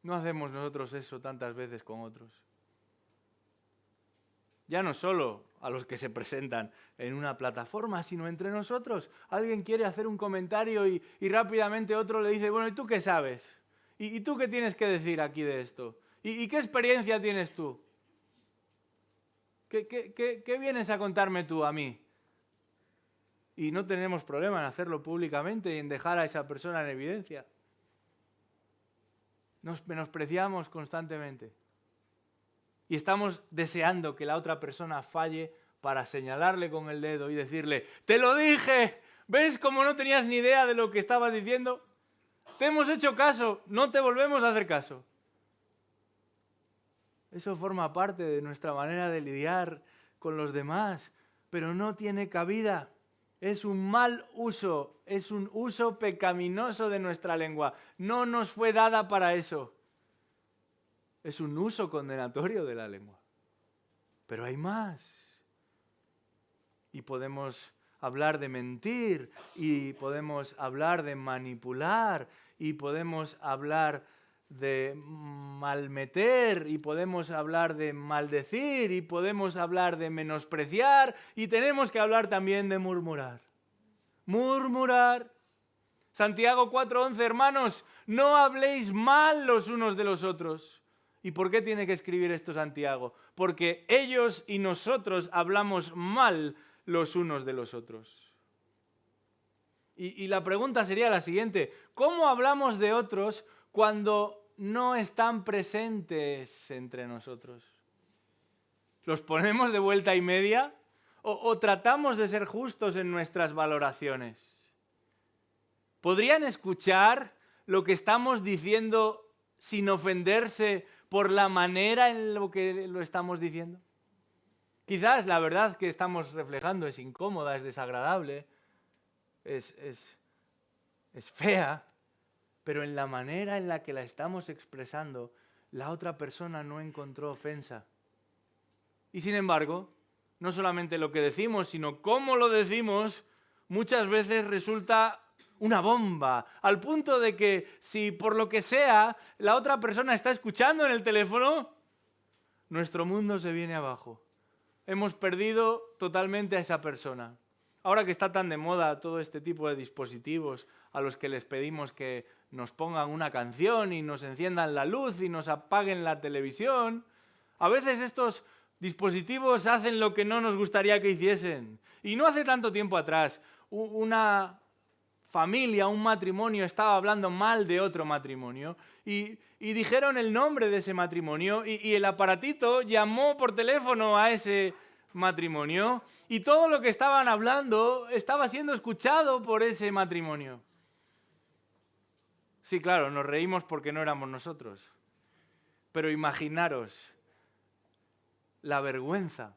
No hacemos nosotros eso tantas veces con otros. Ya no solo a los que se presentan en una plataforma, sino entre nosotros. Alguien quiere hacer un comentario y rápidamente otro le dice, bueno, ¿y tú qué sabes? ¿Y tú qué tienes que decir aquí de esto? ¿Y qué experiencia tienes tú? ¿Qué vienes a contarme tú a mí? Y no tenemos problema en hacerlo públicamente y en dejar a esa persona en evidencia. Nos menospreciamos constantemente. Y estamos deseando que la otra persona falle para señalarle con el dedo y decirle, ¡te lo dije! ¿Ves cómo no tenías ni idea de lo que estabas diciendo? Te hemos hecho caso, no te volvemos a hacer caso. Eso forma parte de nuestra manera de lidiar con los demás, pero no tiene cabida. Es un mal uso, es un uso pecaminoso de nuestra lengua. No nos fue dada para eso. Es un uso condenatorio de la lengua. Pero hay más. Y podemos hablar de mentir, y podemos hablar de manipular, y podemos hablar de malmeter, y podemos hablar de maldecir, y podemos hablar de menospreciar, y tenemos que hablar también de murmurar. Murmurar. Santiago 4:11, hermanos, no habléis mal los unos de los otros. ¿Y por qué tiene que escribir esto Santiago? Porque ellos y nosotros hablamos mal los unos de los otros. Y la pregunta sería la siguiente: ¿cómo hablamos de otros cuando no están presentes entre nosotros? ¿Los ponemos de vuelta y media? ¿O tratamos de ser justos en nuestras valoraciones? ¿Podrían escuchar lo que estamos diciendo sin ofenderse por la manera en la que lo estamos diciendo? Quizás la verdad que estamos reflejando es incómoda, es desagradable, es fea, pero en la manera en la que la estamos expresando, la otra persona no encontró ofensa. Y sin embargo, no solamente lo que decimos, sino cómo lo decimos, muchas veces resulta una bomba, al punto de que si por lo que sea la otra persona está escuchando en el teléfono, nuestro mundo se viene abajo. Hemos perdido totalmente a esa persona. Ahora que está tan de moda todo este tipo de dispositivos a los que les pedimos que nos pongan una canción y nos enciendan la luz y nos apaguen la televisión, a veces estos dispositivos hacen lo que no nos gustaría que hiciesen. Y no hace tanto tiempo atrás, una familia, un matrimonio, estaba hablando mal de otro matrimonio y dijeron el nombre de ese matrimonio y el aparatito llamó por teléfono a ese matrimonio y todo lo que estaban hablando estaba siendo escuchado por ese matrimonio. Sí, claro, nos reímos porque no éramos nosotros. Pero imaginaros la vergüenza.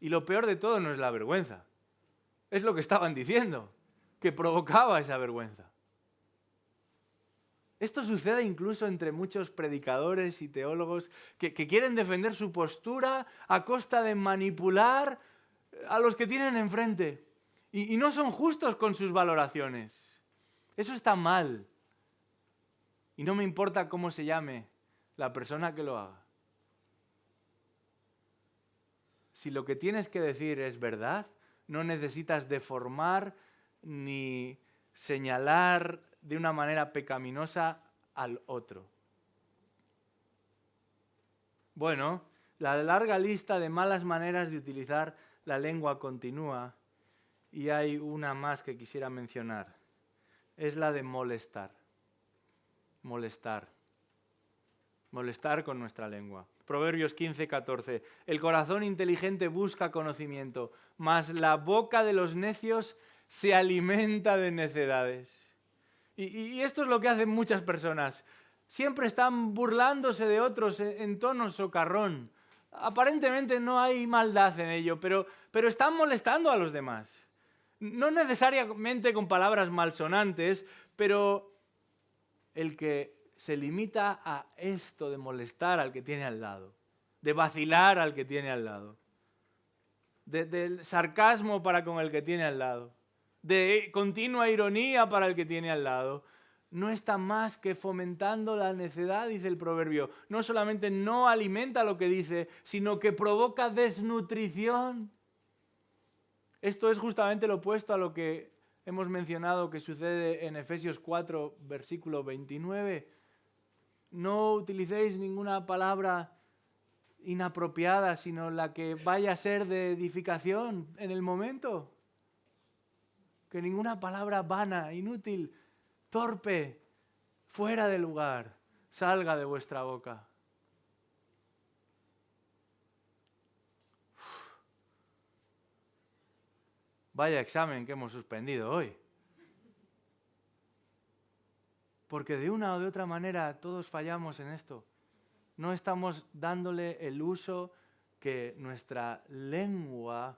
Y lo peor de todo no es la vergüenza. Es lo que estaban diciendo, que provocaba esa vergüenza. Esto sucede incluso entre muchos predicadores y teólogos que quieren defender su postura a costa de manipular a los que tienen enfrente. Y no son justos con sus valoraciones. Eso está mal. Y no me importa cómo se llame la persona que lo haga. Si lo que tienes que decir es verdad, no necesitas deformar ni señalar de una manera pecaminosa al otro. Bueno, la larga lista de malas maneras de utilizar la lengua continúa y hay una más que quisiera mencionar. Es la de molestar. Molestar. Molestar con nuestra lengua. Proverbios 15, 14. El corazón inteligente busca conocimiento, mas la boca de los necios se alimenta de necedades. Y esto es lo que hacen muchas personas. Siempre están burlándose de otros en tono socarrón. Aparentemente no hay maldad en ello, pero están molestando a los demás. No necesariamente con palabras malsonantes, pero el que se limita a esto de molestar al que tiene al lado, de vacilar al que tiene al lado, del sarcasmo para con el que tiene al lado, de continua ironía para el que tiene al lado, no está más que fomentando la necedad, dice el proverbio. No solamente no alimenta lo que dice, sino que provoca desnutrición. Esto es justamente lo opuesto a lo que hemos mencionado que sucede en Efesios 4, versículo 29. No utilicéis ninguna palabra inapropiada, sino la que vaya a ser de edificación en el momento. Que ninguna palabra vana, inútil, torpe, fuera de lugar, salga de vuestra boca. Vaya examen que hemos suspendido hoy. Porque de una o de otra manera todos fallamos en esto. No estamos dándole el uso que nuestra lengua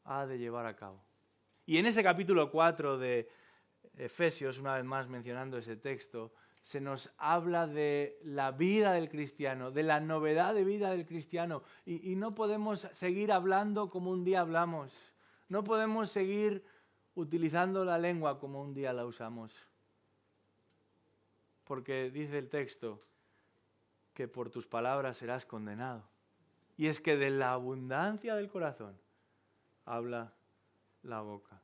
ha de llevar a cabo. Y en ese capítulo 4 de Efesios, una vez más mencionando ese texto, se nos habla de la vida del cristiano, de la novedad de vida del cristiano. Y no podemos seguir hablando como un día hablamos. No podemos seguir utilizando la lengua como un día la usamos. Porque dice el texto que por tus palabras serás condenado. Y es que de la abundancia del corazón habla la boca.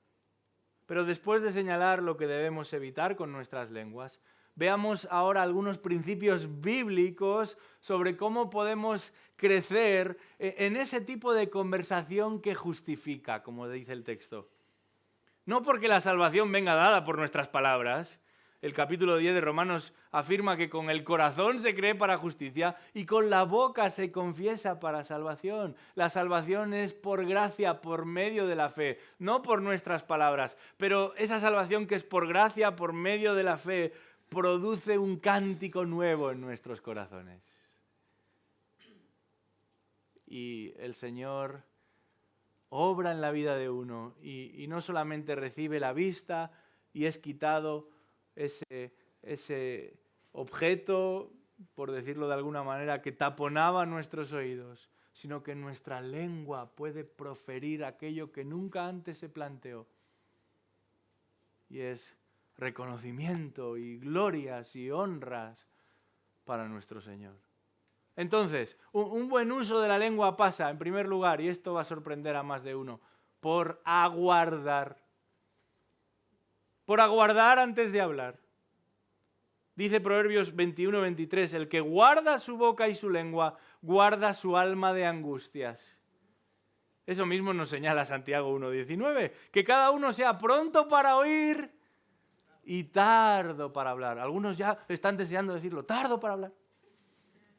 Pero después de señalar lo que debemos evitar con nuestras lenguas, veamos ahora algunos principios bíblicos sobre cómo podemos crecer en ese tipo de conversación que justifica, como dice el texto. No porque la salvación venga dada por nuestras palabras. El capítulo 10 de Romanos afirma que con el corazón se cree para justicia y con la boca se confiesa para salvación. La salvación es por gracia, por medio de la fe, no por nuestras palabras. Pero esa salvación que es por gracia, por medio de la fe, produce un cántico nuevo en nuestros corazones. Y el Señor obra en la vida de uno y no solamente recibe la vista y es quitado ese objeto, por decirlo de alguna manera, que taponaba nuestros oídos, sino que nuestra lengua puede proferir aquello que nunca antes se planteó. Y es reconocimiento y glorias y honras para nuestro Señor. Entonces, un buen uso de la lengua pasa, en primer lugar, y esto va a sorprender a más de uno, por aguardar. Por aguardar antes de hablar. Dice Proverbios 21-23, el que guarda su boca y su lengua, guarda su alma de angustias. Eso mismo nos señala Santiago 1:19, que cada uno sea pronto para oír y tardo para hablar. Algunos ya están deseando decirlo, tardo para hablar.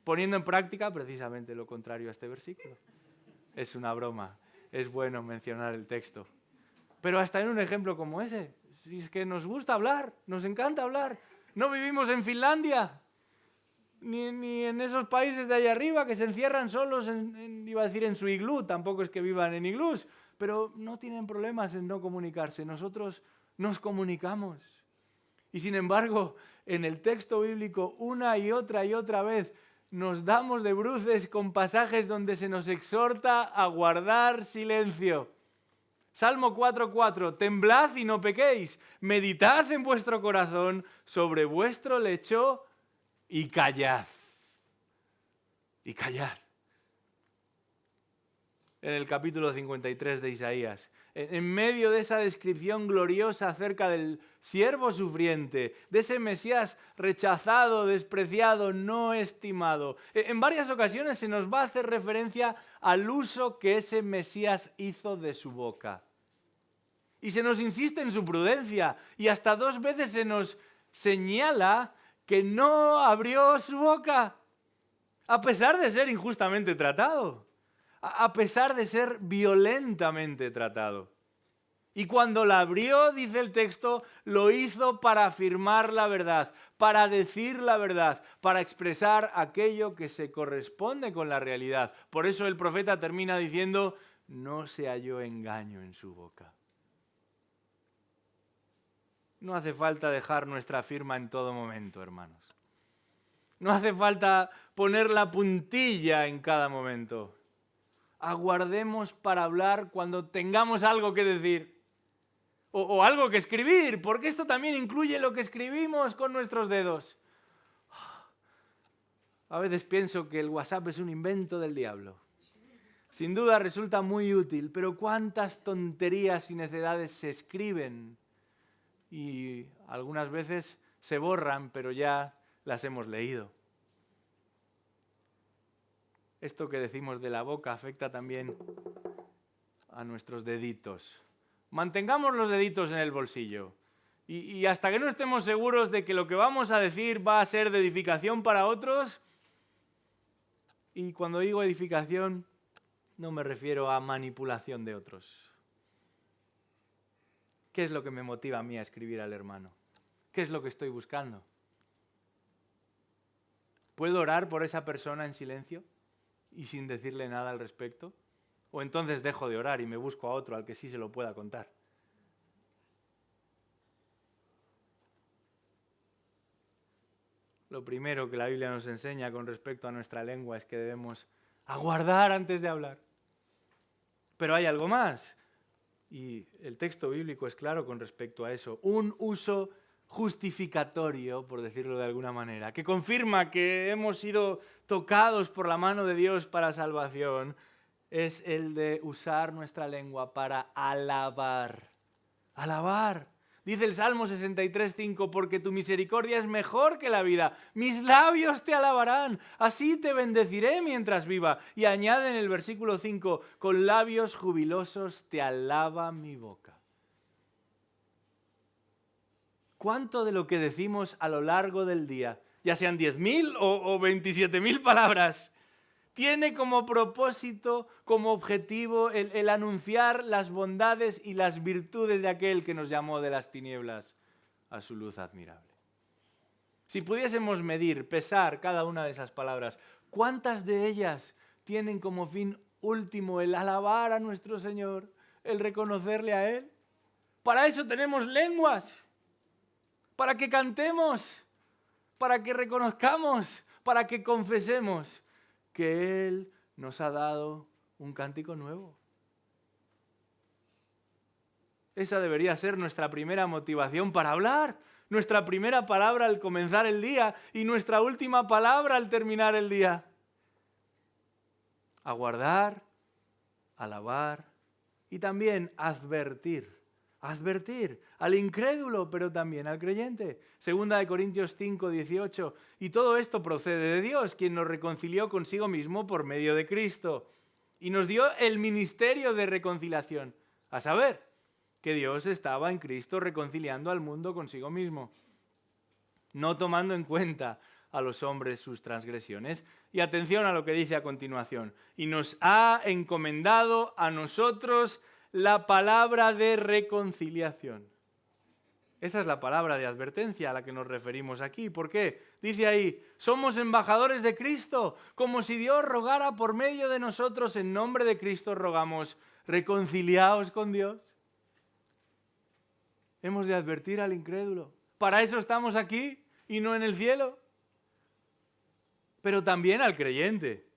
Poniendo en práctica precisamente lo contrario a este versículo. Es una broma, es bueno mencionar el texto. Pero hasta en un ejemplo como ese, si es que nos gusta hablar, nos encanta hablar. No vivimos en Finlandia, ni en esos países de allá arriba que se encierran solos, iba a decir en su iglú, tampoco es que vivan en iglús, pero no tienen problemas en no comunicarse. Nosotros nos comunicamos. Y sin embargo, en el texto bíblico, una y otra vez, nos damos de bruces con pasajes donde se nos exhorta a guardar silencio. Salmo 4:4, temblad y no pequéis, meditad en vuestro corazón sobre vuestro lecho y callad. Y callad. En el capítulo 53 de Isaías, en medio de esa descripción gloriosa acerca del siervo sufriente, de ese Mesías rechazado, despreciado, no estimado, en varias ocasiones se nos va a hacer referencia al uso que ese Mesías hizo de su boca. Y se nos insiste en su prudencia, y hasta 2 veces se nos señala que no abrió su boca, a pesar de ser injustamente tratado, a pesar de ser violentamente tratado. Y cuando la abrió, dice el texto, lo hizo para afirmar la verdad, para decir la verdad, para expresar aquello que se corresponde con la realidad. Por eso el profeta termina diciendo, no se halló engaño en su boca. No hace falta dejar nuestra firma en todo momento, hermanos. No hace falta poner la puntilla en cada momento. Aguardemos para hablar cuando tengamos algo que decir o algo que escribir, porque esto también incluye lo que escribimos con nuestros dedos. A veces pienso que el WhatsApp es un invento del diablo. Sin duda resulta muy útil, pero cuántas tonterías y necedades se escriben y algunas veces se borran, pero ya las hemos leído. Esto que decimos de la boca afecta también a nuestros deditos. Mantengamos los deditos en el bolsillo y hasta que no estemos seguros de que lo que vamos a decir va a ser de edificación para otros, y cuando digo edificación no me refiero a manipulación de otros. ¿Qué es lo que me motiva a mí a escribir al hermano? ¿Qué es lo que estoy buscando? ¿Puedo orar por esa persona en silencio y sin decirle nada al respecto? ¿O entonces dejo de orar y me busco a otro al que sí se lo pueda contar? Lo primero que la Biblia nos enseña con respecto a nuestra lengua es que debemos aguardar antes de hablar. Pero hay algo más. Y el texto bíblico es claro con respecto a eso. Un uso justificatorio, por decirlo de alguna manera, que confirma que hemos sido tocados por la mano de Dios para salvación, es el de usar nuestra lengua para alabar. Alabar. Dice el Salmo 63:5, porque tu misericordia es mejor que la vida. Mis labios te alabarán, así te bendeciré mientras viva. Y añade en el versículo 5, con labios jubilosos te alaba mi boca. ¿Cuánto de lo que decimos a lo largo del día, ya sean 10.000 o 27.000 palabras, tiene como propósito, como objetivo, el anunciar las bondades y las virtudes de aquel que nos llamó de las tinieblas a su luz admirable? Si pudiésemos medir, pesar cada una de esas palabras, ¿cuántas de ellas tienen como fin último el alabar a nuestro Señor, el reconocerle a Él? Para eso tenemos lenguas, para que cantemos, para que reconozcamos, para que confesemos que Él nos ha dado un cántico nuevo. Esa debería ser nuestra primera motivación para hablar, nuestra primera palabra al comenzar el día y nuestra última palabra al terminar el día. Aguardar, alabar y también advertir. Advertir al incrédulo, pero también al creyente. 2 Corintios 5, 18. Y todo esto procede de Dios, quien nos reconcilió consigo mismo por medio de Cristo. Y nos dio el ministerio de reconciliación. A saber, que Dios estaba en Cristo reconciliando al mundo consigo mismo, no tomando en cuenta a los hombres sus transgresiones. Y atención a lo que dice a continuación. Y nos ha encomendado a nosotros la palabra de reconciliación. Esa es la palabra de advertencia a la que nos referimos aquí. ¿Por qué? Dice ahí, somos embajadores de Cristo, como si Dios rogara por medio de nosotros, en nombre de Cristo rogamos, reconciliaos con Dios. Hemos de advertir al incrédulo. Para eso estamos aquí y no en el cielo. Pero también al creyente.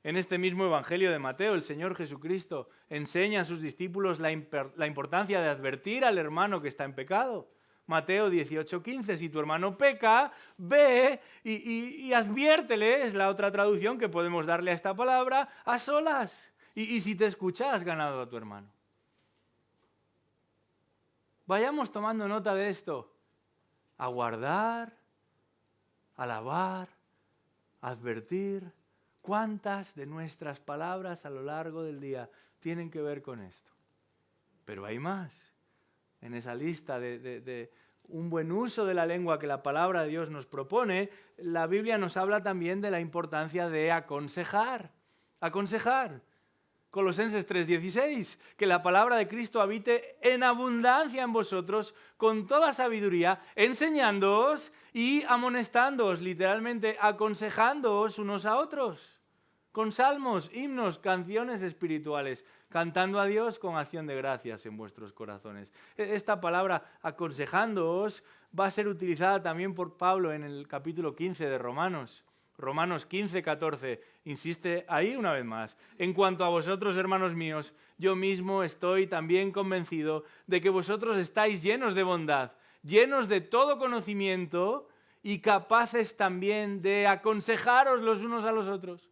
En este mismo Evangelio de Mateo, el Señor Jesucristo enseña a sus discípulos la importancia de advertir al hermano que está en pecado. Mateo 18:15, si tu hermano peca, ve y adviértele, es la otra traducción que podemos darle a esta palabra, a solas. Y si te escucha, has ganado a tu hermano. Vayamos tomando nota de esto. Aguardar, alabar, advertir. ¿Cuántas de nuestras palabras a lo largo del día tienen que ver con esto? Pero hay más. En esa lista de un buen uso de la lengua que la palabra de Dios nos propone, la Biblia nos habla también de la importancia de aconsejar. Aconsejar. Colosenses 3:16, que la palabra de Cristo habite en abundancia en vosotros con toda sabiduría, enseñándoos y amonestándoos, literalmente aconsejándoos unos a otros, con salmos, himnos, canciones espirituales, cantando a Dios con acción de gracias en vuestros corazones. Esta palabra aconsejándoos va a ser utilizada también por Pablo en el capítulo 15 de Romanos. Romanos 15, 14, insiste ahí una vez más. En cuanto a vosotros, hermanos míos, yo mismo estoy también convencido de que vosotros estáis llenos de bondad, llenos de todo conocimiento y capaces también de aconsejaros los unos a los otros.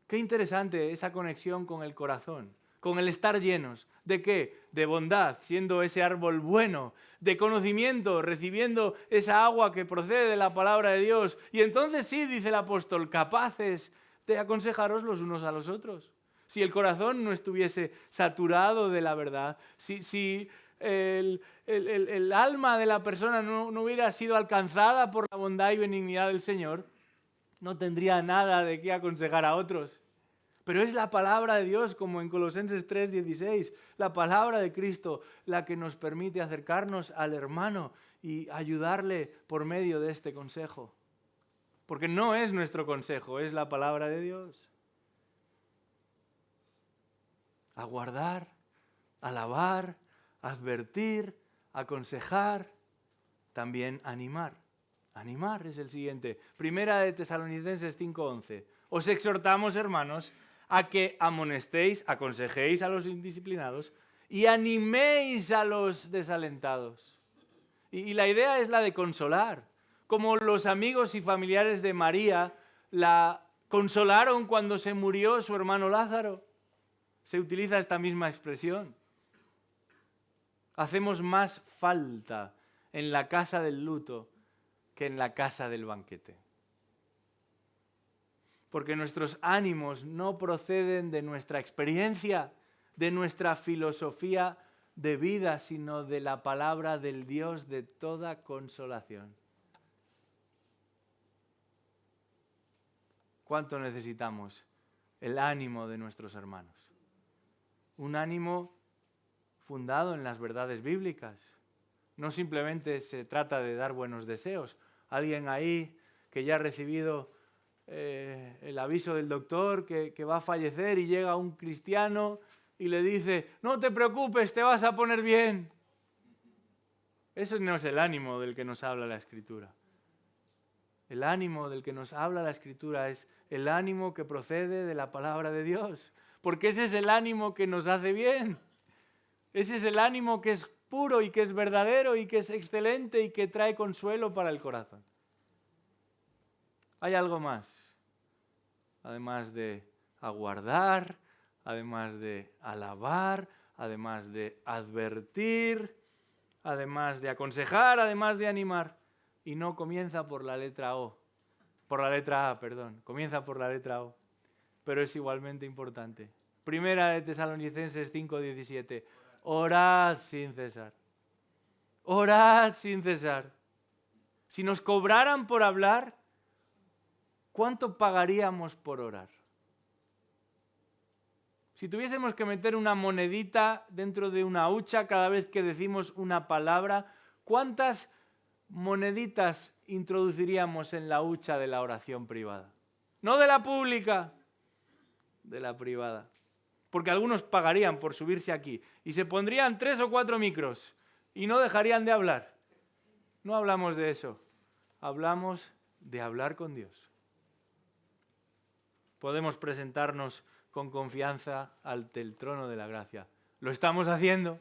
Qué interesante esa conexión con el corazón, con el estar llenos. ¿De qué? De bondad, siendo ese árbol bueno, de conocimiento, recibiendo esa agua que procede de la palabra de Dios. Y entonces sí, dice el apóstol, capaces de aconsejaros los unos a los otros. Si el corazón no estuviese saturado de la verdad, si el alma de la persona no hubiera sido alcanzada por la bondad y benignidad del Señor, no tendría nada de qué aconsejar a otros. Pero es la palabra de Dios, como en Colosenses 3:16, la palabra de Cristo, la que nos permite acercarnos al hermano y ayudarle por medio de este consejo. Porque no es nuestro consejo, es la palabra de Dios. Aguardar, alabar, advertir, aconsejar, también animar. Animar es el siguiente. Primera de Tesalonicenses 5:11. Os exhortamos, hermanos, a que amonestéis, aconsejéis a los indisciplinados y animéis a los desalentados. Y la idea es la de consolar. Como los amigos y familiares de María la consolaron cuando se murió su hermano Lázaro. Se utiliza esta misma expresión. Hacemos más falta en la casa del luto que en la casa del banquete. Porque nuestros ánimos no proceden de nuestra experiencia, de nuestra filosofía de vida, sino de la palabra del Dios de toda consolación. ¿Cuánto necesitamos el ánimo de nuestros hermanos? Un ánimo fundado en las verdades bíblicas. No simplemente se trata de dar buenos deseos. Alguien ahí que ya ha recibido el aviso del doctor que va a fallecer y llega un cristiano y le dice, no te preocupes, te vas a poner bien. Eso no es el ánimo del que nos habla la Escritura. El ánimo del que nos habla la Escritura es el ánimo que procede de la palabra de Dios. Porque ese es el ánimo que nos hace bien. Ese es el ánimo que es puro y que es verdadero y que es excelente y que trae consuelo para el corazón. Hay algo más, además de a guardar, además de alabar, además de advertir, además de aconsejar, además de animar. Y no comienza por la letra O, por la letra A, perdón, comienza por la letra O, pero es igualmente importante. Primera de Tesalonicenses 5:17, orad sin cesar. Orad sin cesar. Si nos cobraran por hablar, ¿cuánto pagaríamos por orar? Si tuviésemos que meter una monedita dentro de una hucha cada vez que decimos una palabra, ¿cuántas moneditas introduciríamos en la hucha de la oración privada? No de la pública, de la privada. Porque algunos pagarían por subirse aquí y se pondrían 3 o 4 micros y no dejarían de hablar. No hablamos de eso, hablamos de hablar con Dios. Podemos presentarnos con confianza ante el trono de la gracia. Lo estamos haciendo.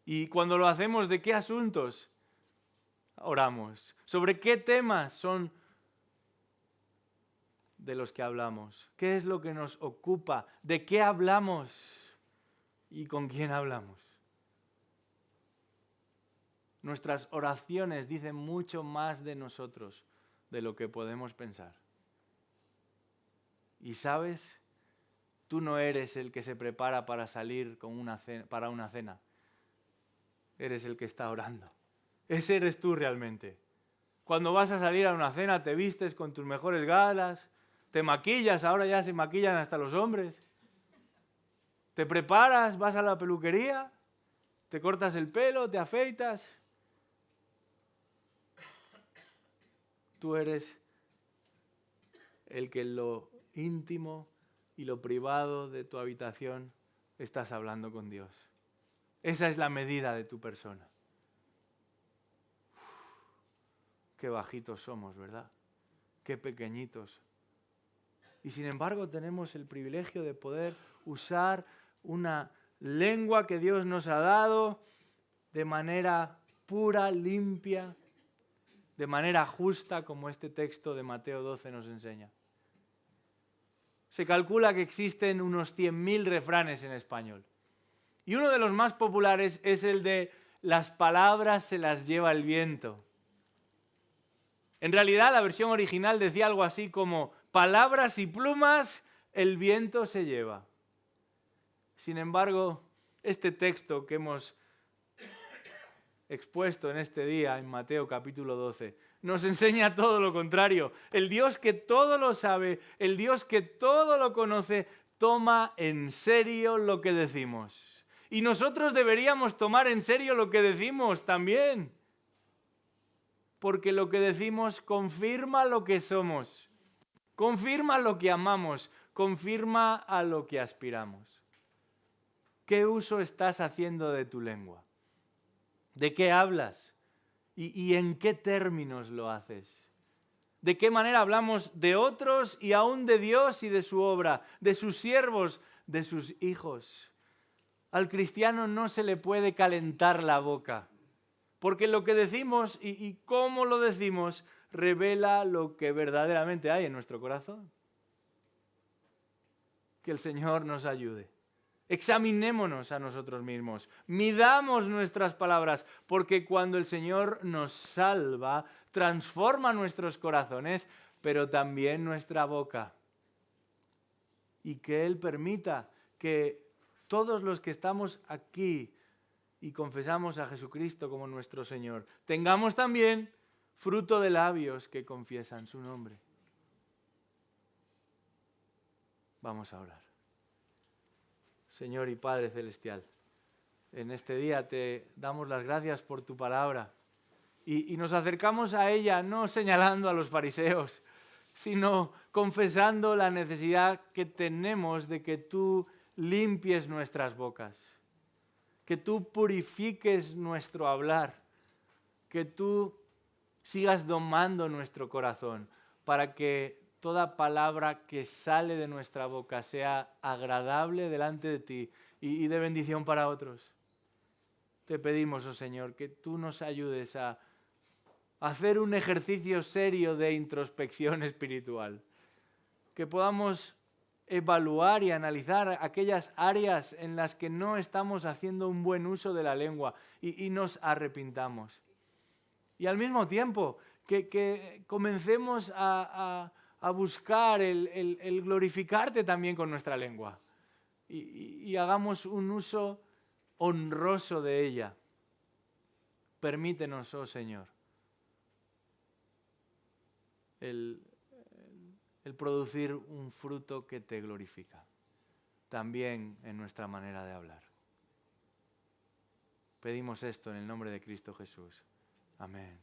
Y cuando lo hacemos, ¿de qué asuntos oramos? ¿Sobre qué temas son de los que hablamos? ¿Qué es lo que nos ocupa? ¿De qué hablamos? ¿Y con quién hablamos? Nuestras oraciones dicen mucho más de nosotros de lo que podemos pensar. Y sabes, tú no eres el que se prepara para salir para una cena. Eres el que está orando. Ese eres tú realmente. Cuando vas a salir a una cena te vistes con tus mejores galas, te maquillas, ahora ya se maquillan hasta los hombres. Te preparas, vas a la peluquería, te cortas el pelo, te afeitas. Tú eres el que en lo íntimo y lo privado de tu habitación estás hablando con Dios. Esa es la medida de tu persona. Qué bajitos somos, ¿verdad? Qué pequeñitos. Y sin embargo tenemos el privilegio de poder usar una lengua que Dios nos ha dado de manera pura, limpia, de manera justa, como este texto de Mateo 12 nos enseña. Se calcula que existen unos 100.000 refranes en español. Y uno de los más populares es el de las palabras se las lleva el viento. En realidad la versión original decía algo así como palabras y plumas el viento se lleva. Sin embargo, este texto que hemos expuesto en este día, en Mateo capítulo 12, nos enseña todo lo contrario. El Dios que todo lo sabe, el Dios que todo lo conoce, toma en serio lo que decimos. Y nosotros deberíamos tomar en serio lo que decimos también. Porque lo que decimos confirma lo que somos, confirma lo que amamos, confirma a lo que aspiramos. ¿Qué uso estás haciendo de tu lengua? ¿De qué hablas? ¿Y en qué términos lo haces? ¿De qué manera hablamos de otros y aún de Dios y de su obra, de sus siervos, de sus hijos? Al cristiano no se le puede calentar la boca, porque lo que decimos y cómo lo decimos revela lo que verdaderamente hay en nuestro corazón. Que el Señor nos ayude. Examinémonos a nosotros mismos, midamos nuestras palabras, porque cuando el Señor nos salva, transforma nuestros corazones, pero también nuestra boca. Y que Él permita que todos los que estamos aquí y confesamos a Jesucristo como nuestro Señor, tengamos también fruto de labios que confiesan su nombre. Vamos a orar. Señor y Padre Celestial, en este día te damos las gracias por tu palabra y nos acercamos a ella no señalando a los fariseos, sino confesando la necesidad que tenemos de que tú limpies nuestras bocas, que tú purifiques nuestro hablar, que tú sigas domando nuestro corazón para que toda palabra que sale de nuestra boca sea agradable delante de ti y de bendición para otros. Te pedimos, oh Señor, que tú nos ayudes a hacer un ejercicio serio de introspección espiritual, que podamos evaluar y analizar aquellas áreas en las que no estamos haciendo un buen uso de la lengua y nos arrepintamos. Y al mismo tiempo, que comencemos a buscar el glorificarte también con nuestra lengua y hagamos un uso honroso de ella. Permítenos, oh Señor, el producir un fruto que te glorifica, también en nuestra manera de hablar. Pedimos esto en el nombre de Cristo Jesús. Amén.